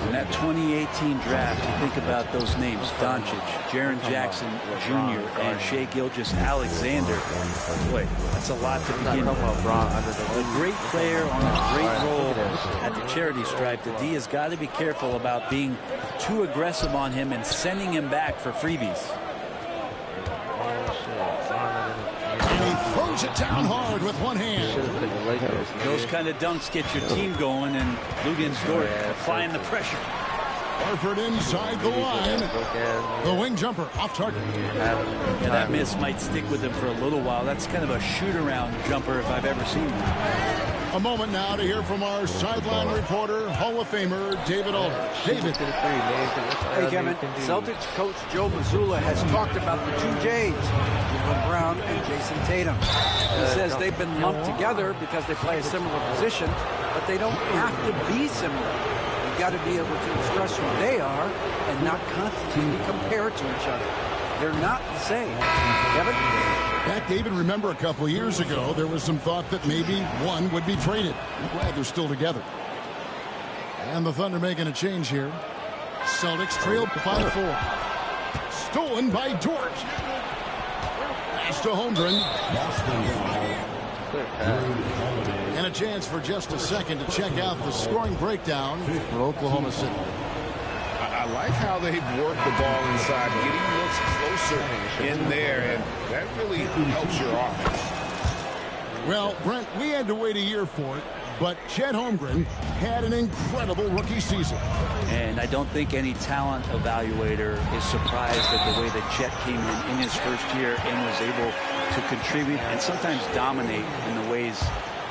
In that 2018 draft, you think about those names: Doncic, Jaren Jackson Jr., and Shai Gilgeous-Alexander. Boy, that's a lot to begin with. A great player on a great role at the charity stripe. The D has got to be careful about being too aggressive on him and sending him back for freebies. And he throws it down hard with one hand. Those kind of dunks get your team going, and Luguentz Dort applying the pressure. Horford inside the line. The wing jumper off target. Yeah, that miss might stick with him for a little while. That's kind of a shoot-around jumper if I've ever seen one. A moment now to hear from our sideline reporter, Hall of Famer David Aldridge. David. Hey, Kevin. Celtics coach Joe Mazzulla has talked about the two J's, Jaylen Brown and Jason Tatum. He says they've been lumped together because they play a similar position, but they don't have to be similar. They've got to be able to express who they are and not constantly compare to each other. They're not the same. Kevin? Back, David, remember a couple years ago, there was some thought that maybe one would be traded. I'm glad they're still together. And the Thunder making a change here. Celtics trailed by 4. Stolen by Dort. Pass to Holmgren. And a chance for just a second to check out the scoring breakdown for Oklahoma City. I like how they've worked the ball inside, getting looks closer in there, and that really helps your offense. Well, Brent, we had to wait a year for it, but Chet Holmgren had an incredible rookie season. And I don't think any talent evaluator is surprised at the way that Chet came in his first year and was able to contribute and sometimes dominate in the ways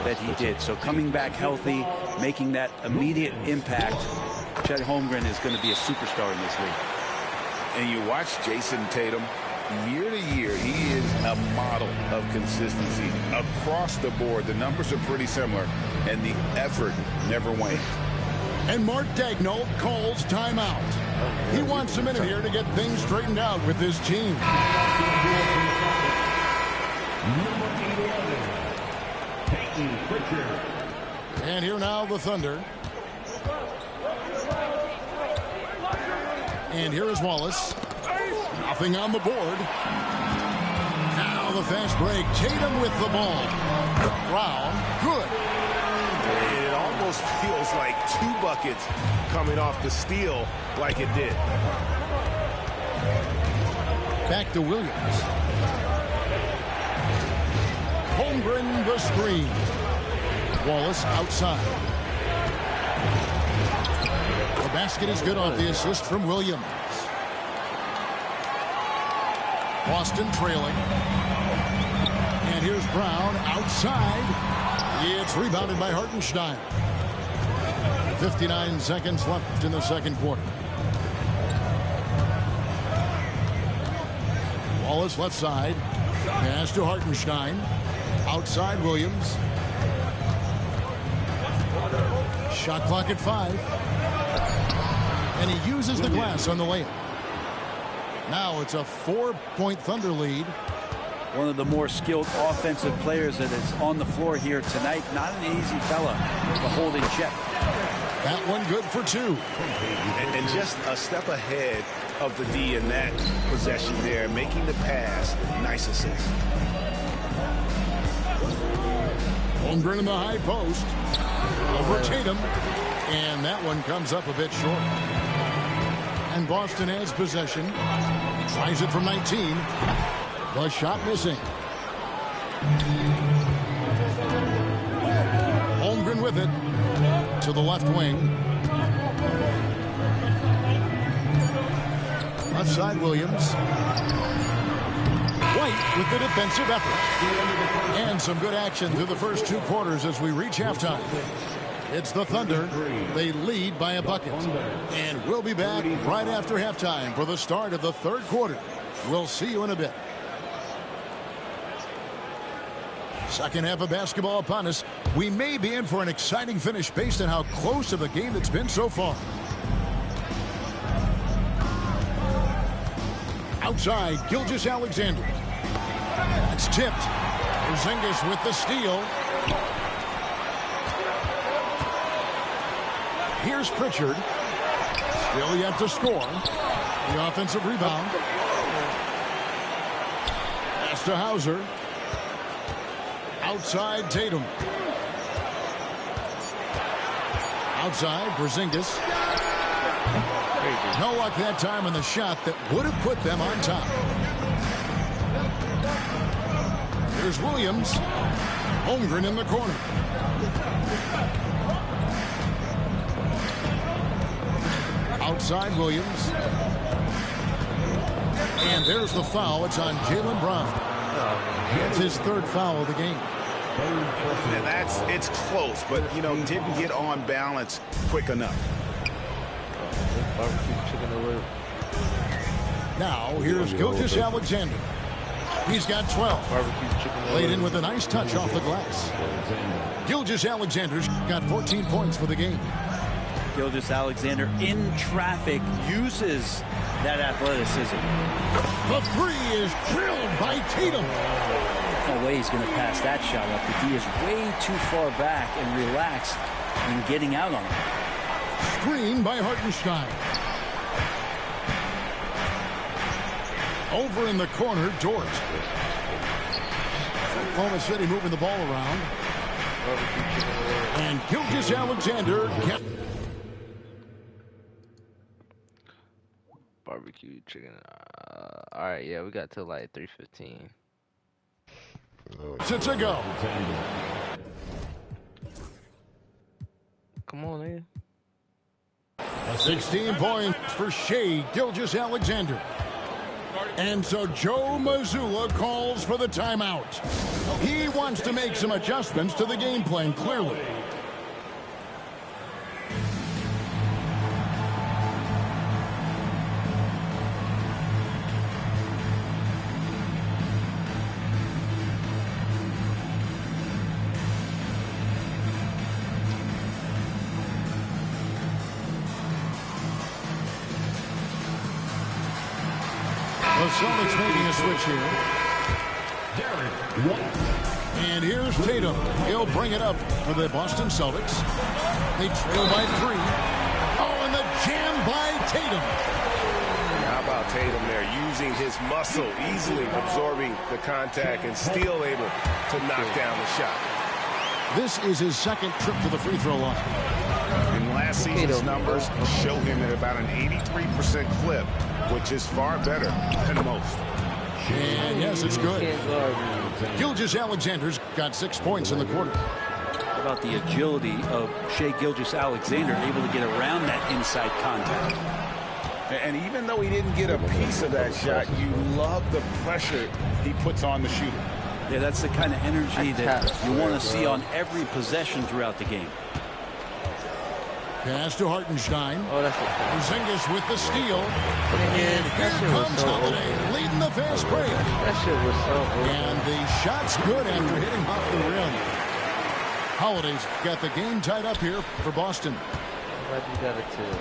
that he did. So coming back healthy, making that immediate impact, Chet Holmgren is going to be a superstar in this league. And you watch Jason Tatum, year to year, he is a model of consistency across the board. The numbers are pretty similar, and the effort never wanes. And Mark Daigneault calls timeout. He wants a minute here to get things straightened out with his team. And here now the Thunder. And here is Wallace. Nothing on the board. Now the fast break. Tatum with the ball. Brown, good. It almost feels like 2 buckets coming off the steal like it did. Back to Williams. Holmgren the screen. Wallace outside. The basket is good off the assist from Williams. Boston trailing. And here's Brown outside. It's rebounded by Hartenstein. 59 seconds left in the second quarter. Wallace left side. Pass to Hartenstein. Outside Williams. Shot clock at 5. And he uses the glass on the layup. Now it's a 4-point Thunder lead. One of the more skilled offensive players that is on the floor here tonight. Not an easy fella to hold in check. That one good for 2. And just a step ahead of the D in that possession there, making the pass. Nice assist. Holmgren in the high post. Over Tatum. And that one comes up a bit short. And Boston has possession. Tries it from 19. The shot missing. Holmgren with it. To the left wing. Left side Williams. White with the defensive effort. And some good action through the first 2 quarters as we reach halftime. It's the Thunder. They lead by a bucket. And we'll be back right after halftime for the start of the third quarter. We'll see you in a bit. Second half of basketball upon us. We may be in for an exciting finish based on how close of a game it's been so far. Outside, Gilgeous-Alexander. It's tipped. Porzingis with the steal. Here's Pritchard. Still yet to score. The offensive rebound. Pass to Hauser. Outside Tatum. Outside Porzingis. No luck that time on the shot that would have put them on top. Here's Williams. Holmgren in the corner. Outside Williams. And there's the foul. It's on Jaylen Brown. That's his third foul of the game. And it's close, but, you know, didn't get on balance quick enough. Now, here's Gilgeous-Alexander. He's got 12. Laid in with a nice touch off the glass. Gilgeous-Alexander's got 14 points for the game. Gilgeous-Alexander in traffic uses that athleticism. The three is drilled by Tatum. No way he's going to pass that shot up. The D is way too far back and relaxed in getting out on it. Screen by Hartenstein. Over in the corner, Dort. Oklahoma City moving the ball around. And Gilgeous-Alexander gets... Barbecue chicken. All right, yeah, we got to like 3:15. It's a go. Come on, nigga. 16 points for Shai Gilgeous-Alexander. And so Joe Mazzulla calls for the timeout. He wants to make some adjustments to the game plan, clearly. The Celtics making a switch here. And here's Tatum. He'll bring it up for the Boston Celtics. They trail by 3. Oh, and the jam by Tatum. How about Tatum there, using his muscle, easily absorbing the contact and still able to knock down the shot. This is his second trip to the free throw line. And last season's numbers show him at about an 83% clip, which is far better than most. And yes, it's good. Gilgeous-Alexander's got 6 points in the quarter. How about the agility of Shai Gilgeous-Alexander, able to get around that inside contact? And even though he didn't get a piece of that shot, you love the pressure he puts on the shooter. Yeah, that's the kind of energy that you want to see on every possession throughout the game. Pass to Hartenstein. Oh, that's a Porzingis with the steal. And here comes Holiday leading the fast break. That shit was so good. And the shot's good after hitting off the rim. Holiday's got the game tied up here for Boston. I'm glad you got it too.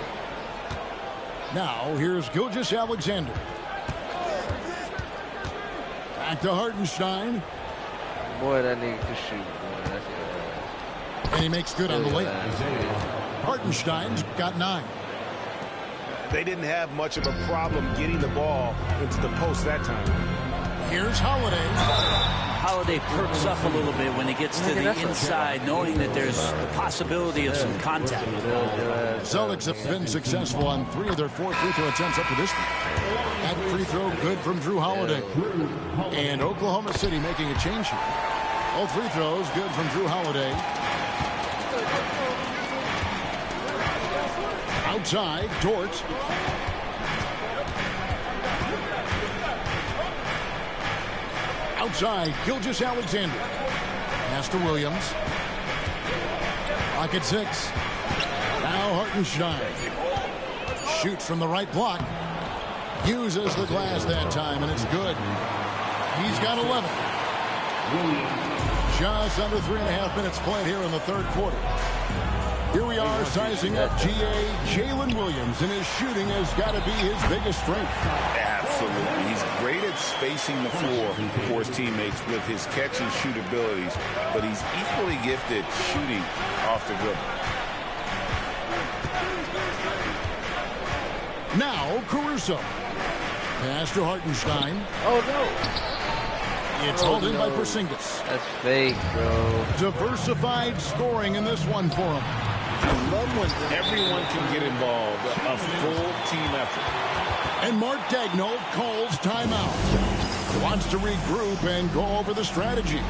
Now, here's Gilgeous-Alexander. Back to Hartenstein. Boy, that nigga can shoot. Boy, that's good. And he makes good on the layup. Hartenstein's got 9. They didn't have much of a problem getting the ball into the post that time. Here's Holiday. Holiday perks up a little bit when he gets to the inside, knowing that there's the possibility of some contact. Celtics have been successful on 3 of their 4 free throw attempts up to this point. That free throw good from Drew Holiday. And Oklahoma City making a change here. All free throws good from Drew Holiday. Outside, Dort. Outside, Gilgeous-Alexander. Pass to Williams. Clock at 6. Now Hartenstein. Shoots from the right block. Uses the glass that time, and it's good. He's got 11. Just under 3.5 minutes played here in the third quarter. Here we are sizing up Jalen Williams, and his shooting has got to be his biggest strength. Absolutely. He's great at spacing the floor for his teammates with his catch and shoot abilities, but he's equally gifted shooting off the dribble. Now Caruso. Pass to Hartenstein. Oh, no. It's hauled in by Porzingis. That's fake, bro. Diversified scoring in this one for him. I love when everyone can get involved, a full team effort. And Mark Daigneault calls timeout. Wants to regroup and go over the strategy.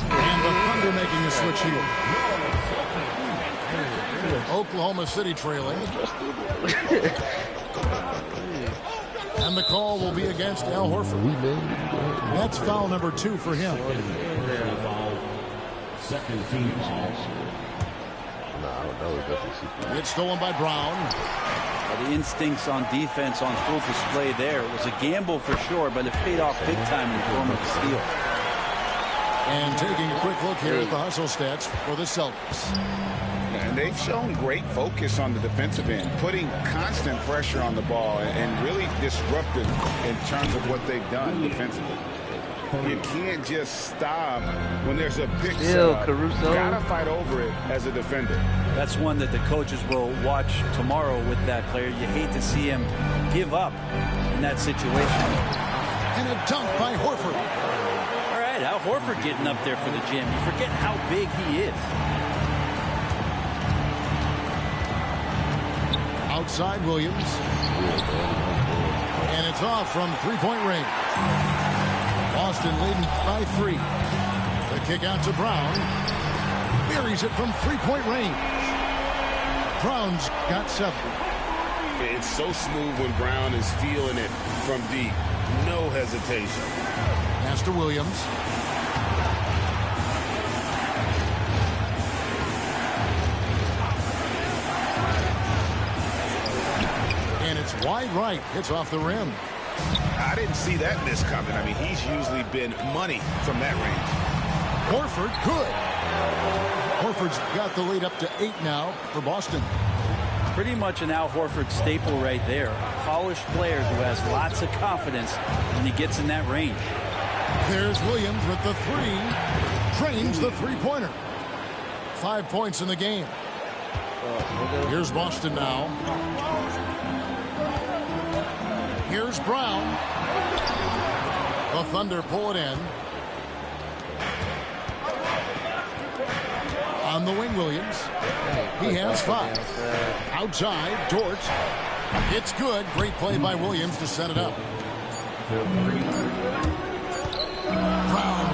And the Thunder making a switch here. Oklahoma City trailing. And the call will be against Al Horford. That's foul number 2 for him. Second team foul. It's stolen by Brown. The instincts on defense on full display there. It was a gamble for sure, but it paid off big time in the form of a steal. And taking a quick look here at the hustle stats for the Celtics. And they've shown great focus on the defensive end, putting constant pressure on the ball and really disruptive in terms of what they've done defensively. You can't just stop when there's a pick set. Caruso. Gotta fight over it as a defender. That's one that the coaches will watch tomorrow with that player. You hate to see him give up in that situation. And a dunk by Horford. All right, Al Horford getting up there for the gym. You forget how big he is. Outside Williams. And it's off from three-point range. Boston leading by 3. The kick out to Brown. Buries it from three-point range. Brown's got 7. It's so smooth when Brown is feeling it from deep. No hesitation. Pass to Williams. And it's wide right. Hits off the rim. I didn't see that miss coming. I mean, he's usually been money from that range. Horford good. Horford's got the lead up to 8 now for Boston. Pretty much an Al Horford staple right there. A polished player who has lots of confidence when he gets in that range. There's Williams with the 3. Drains the three-pointer. 5 points in the game. Here's Boston now. Here's Brown. The Thunder pull it in. On the wing, Williams. He has 5. Outside, Dort. It's good. Great play by Williams to set it up. Brown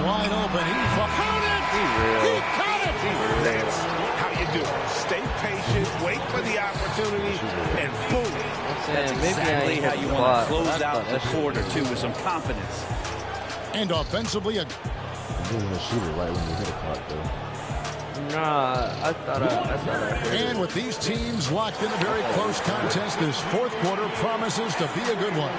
wide open. He caught it. He caught it. That's how you do it. Stay patient, wait for the opportunity, and boom. That's exactly how you want to close out the quarter, too, with some confidence. And offensively, a shooter right when you hit a clock, though. Nah, I thought I heard And with these teams locked in a very close contest, this fourth quarter promises to be a good one.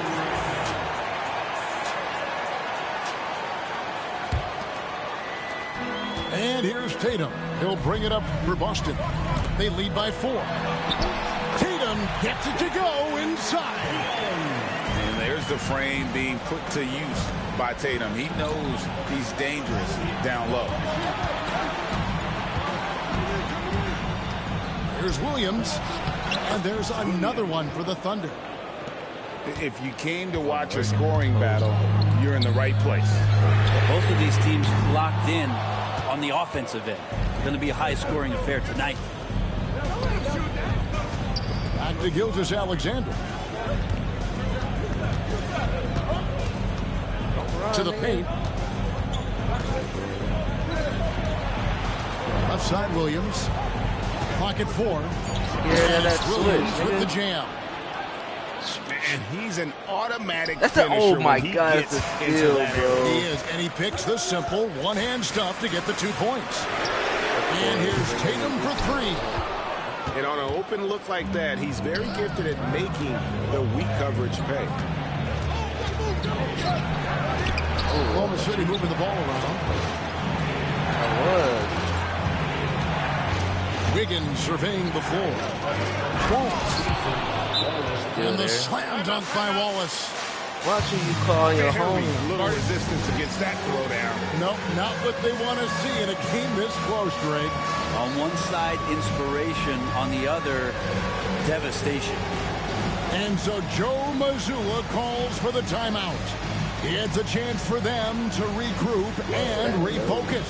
And here's Tatum. He'll bring it up for Boston. They lead by 4. Tatum gets it to go inside. And there's the frame being put to use by Tatum. He knows he's dangerous down low. Here's Williams. And there's another one for the Thunder. If you came to watch a scoring battle, you're in the right place. Both of these teams locked in on the offensive end. It's going to be a high-scoring affair tonight. Back to Gilgeous-Alexander. To the paint. Left side, Williams. Pocket 4. that Williams switch, with the jam. And he's an automatic That's a, finisher. oh my when he God, gets that's a into steal, that bro. area. He is, and he picks the simple one-hand stuff to get the 2 points. And here's Tatum for 3. And on an open look like that, he's very gifted at making the weak coverage pay. Oklahoma City moving the ball around. Wiggins surveying the floor. Wallace. And the slam dunk by Wallace. Watching you call your home. Little resistance against that throwdown. Nope, not what they want to see in a game this close, Greg. On one side, inspiration. On the other, devastation. And so Joe Mazzulla calls for the timeout. It's a chance for them to regroup and refocus.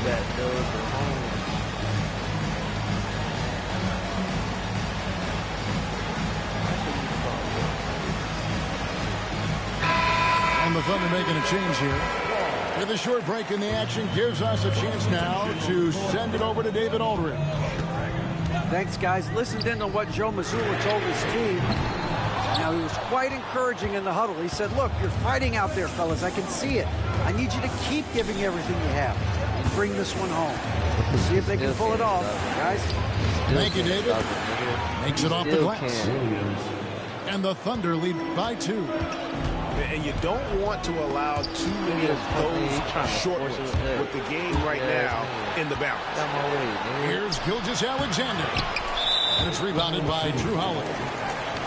That does the home. And the Thunder making a change here. With a short break in the action gives us a chance now to send it over to David Aldridge. Thanks, guys. Listened in on what Joe Mazzulla told his team. Now, he was quite encouraging in the huddle. He said, look, you're fighting out there, fellas. I can see it. I need you to keep giving everything you have and bring this one home. See if they can pull it off, guys. Thank you, David. Makes it off the glass. And the Thunder lead by 2. And you don't want to allow too many of those short ones with the game right now in the balance. Here's Gilgeous-Alexander. And it's rebounded by Drew Howley.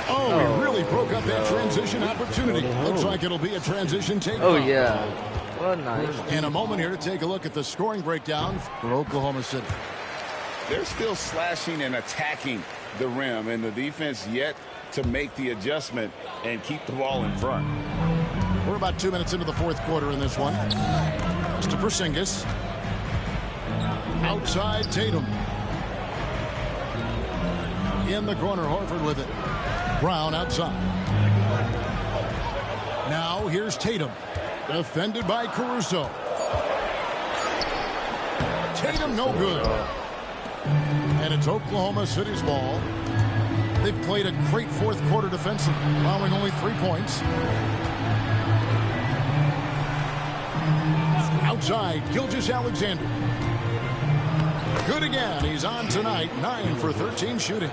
Oh, he really broke up that transition opportunity. Looks like it'll be a transition takeoff. Oh, yeah. Well, nice. In a moment here to take a look at the scoring breakdown for Oklahoma City. They're still slashing and attacking the rim, and the defense yet to make the adjustment and keep the ball in front. We're about 2 minutes into the fourth quarter in this one. It's to Porzingis. Outside Tatum. In the corner, Horford with it. Brown outside. Now here's Tatum. Defended by Caruso. Tatum no good. And it's Oklahoma City's ball. They've played a great fourth quarter defensively, allowing only 3 points. Outside, Gilgeous-Alexander. Good again. He's on tonight, 9 for 13 shooting.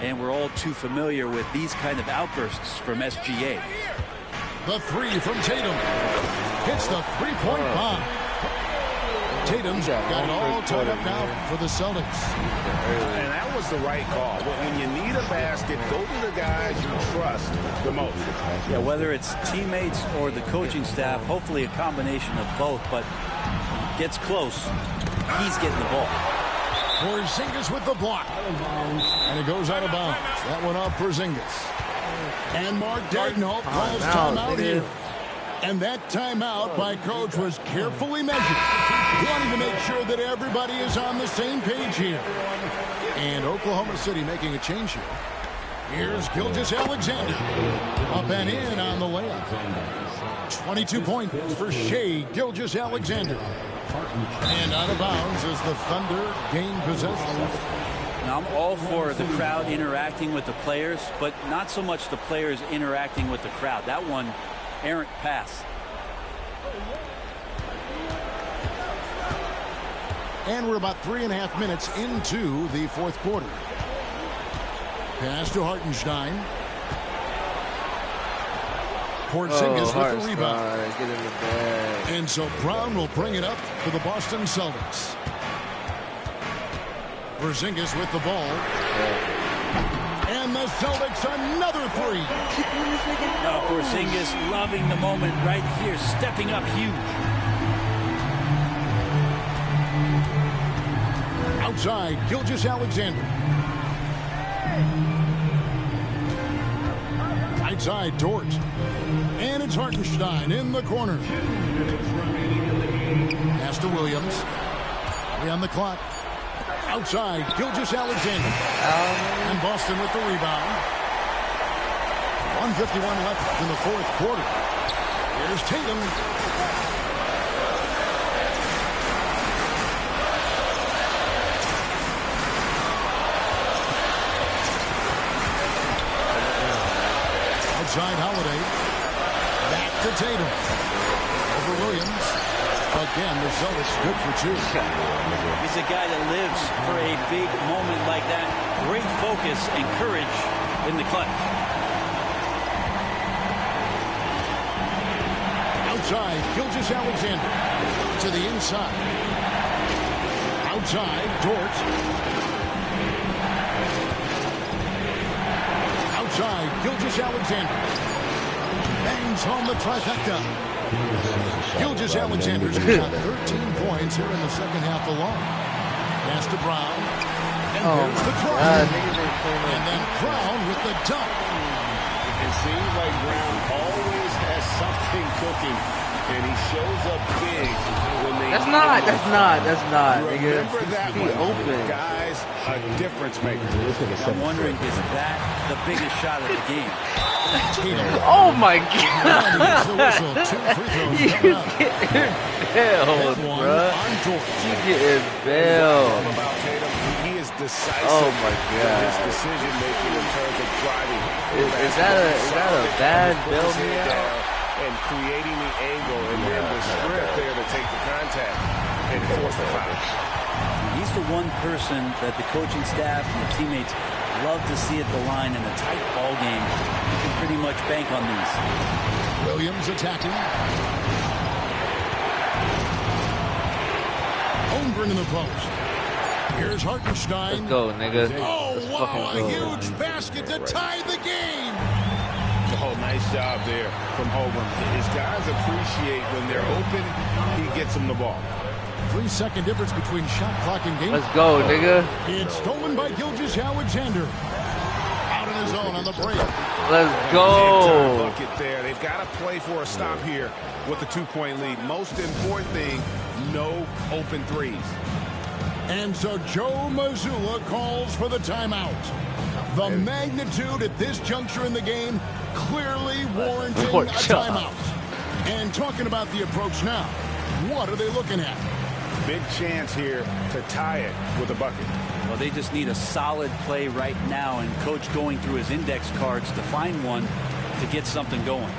And we're all too familiar with these kind of outbursts from SGA. The 3 from Tatum. Hits the three-point bomb. Tatum's got it all tied up now for the Celtics. And that was the right call. When you need a basket, go to the guys you trust the most. Yeah, whether it's teammates or the coaching staff, hopefully a combination of both, but gets close, he's getting the ball. Porzingis with the block. And it goes out of bounds. That went off Porzingis. And Mark Daigneault calls timeout here. And that timeout by Coach was carefully measured, wanting to make sure that everybody is on the same page here. And Oklahoma City making a change here. Here's Gilgeous-Alexander. Up and in on the layup. 22 points for Shai Gilgeous-Alexander. And out of bounds as the Thunder gain possession. Now, I'm all for the crowd interacting with the players, but not so much the players interacting with the crowd. That one, errant pass. And we're about 3.5 minutes into the fourth quarter. Pass to Hartenstein. Porzingis with the rebound. Get in the bag. And so Brown will bring it up for the Boston Celtics. Porzingis with the ball. And the Celtics another 3. Now Porzingis loving the moment right here, stepping up huge. Outside, Gilgeous-Alexander. Outside, Dort. And it's Hartenstein in the corner. Pass to Williams. 3 on the clock. Outside, Gilgeous-Alexander. And Boston with the rebound. 1:51 left in the fourth quarter. Here's Tatum. Outside Holiday. Back to Tatum. Over Williams. Again, the Celtics good for 2. He's a guy that lives for a big moment like that. Great focus and courage in the clutch. Outside, Gilgeous-Alexander. To the inside. outside, Dort. Outside, Gilgeous-Alexander. Bangs home the trifecta. Gilgeous-Alexander's got 13 points here in the second half alone. Pass to Brown. And there's the try. And then Brown with the dunk. It seems like Brown always has something cooking, and he shows up big when they That's not. remember that Be one. open. Guys, a difference maker. I'm wondering, is that the biggest shot of the game? Oh my God! You You getting bailed, bruh. You getting bailed. About Tatum, he is decisive. Oh my in God. his decision making in terms of driving. Is that a bad bail me out? And creating the angle, and then the script there to take the contact and force the foul. He's the one person that the coaching staff and the teammates love to see at the line in a tight ball game. You can pretty much bank on these. Williams attacking. Holmgren in the post. Here's Hartenstein. Let's go, nigga. Oh, Let's wow, fucking a go. huge basket to tie the game. Oh, nice job there from Holmgren. His guys appreciate when they're open, he gets them the ball. 3-second difference between shot clock and game. Let's go, nigga. It's stolen by Gilgeous-Alexander. Out in his own on the break. Let's go. Bucket there. They've got to play for a stop here with the 2-point lead. Most important thing, no open threes. And so Joe Mazzulla calls for the timeout. The magnitude at this juncture in the game clearly warranting a timeout. And talking about the approach now, what are they looking at? Big chance here to tie it with a bucket. Well, they just need a solid play right now, and Coach going through his index cards to find one to get something going.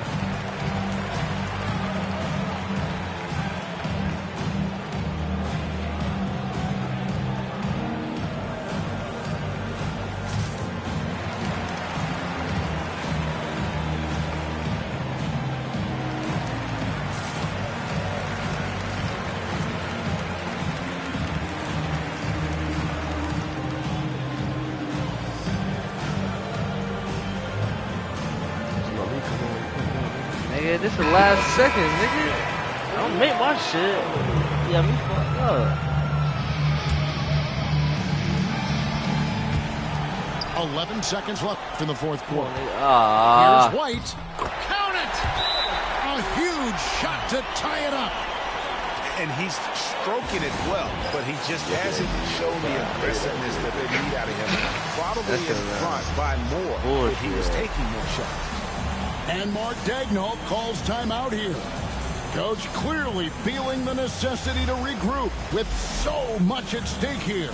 Nigga, this is the last second, nigga. Don't make my shit. Yeah, me fucked up. 11 seconds left in the fourth quarter. Ah. Here's White. Count it! A huge shot to tie it up. And he's stroking it well, but he just hasn't shown the aggressiveness that they need out of him. Probably in front by more if he was taking more shots. And Mark Daigneault calls timeout here. Coach clearly feeling the necessity to regroup with so much at stake here.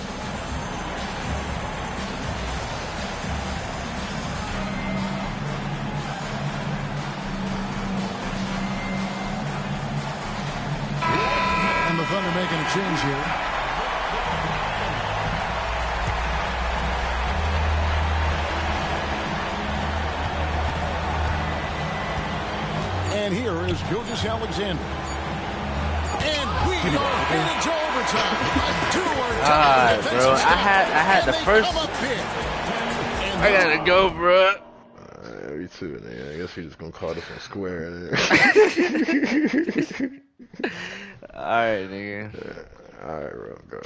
And the Thunder making a change here. And here is Gilgeous-Alexander. And we are headed to overtime. A do-or-die bro. I had the first. I gotta go, bro. Me too, nigga. I guess we just gonna call this one square. Alright, nigga. Alright, bro. Go.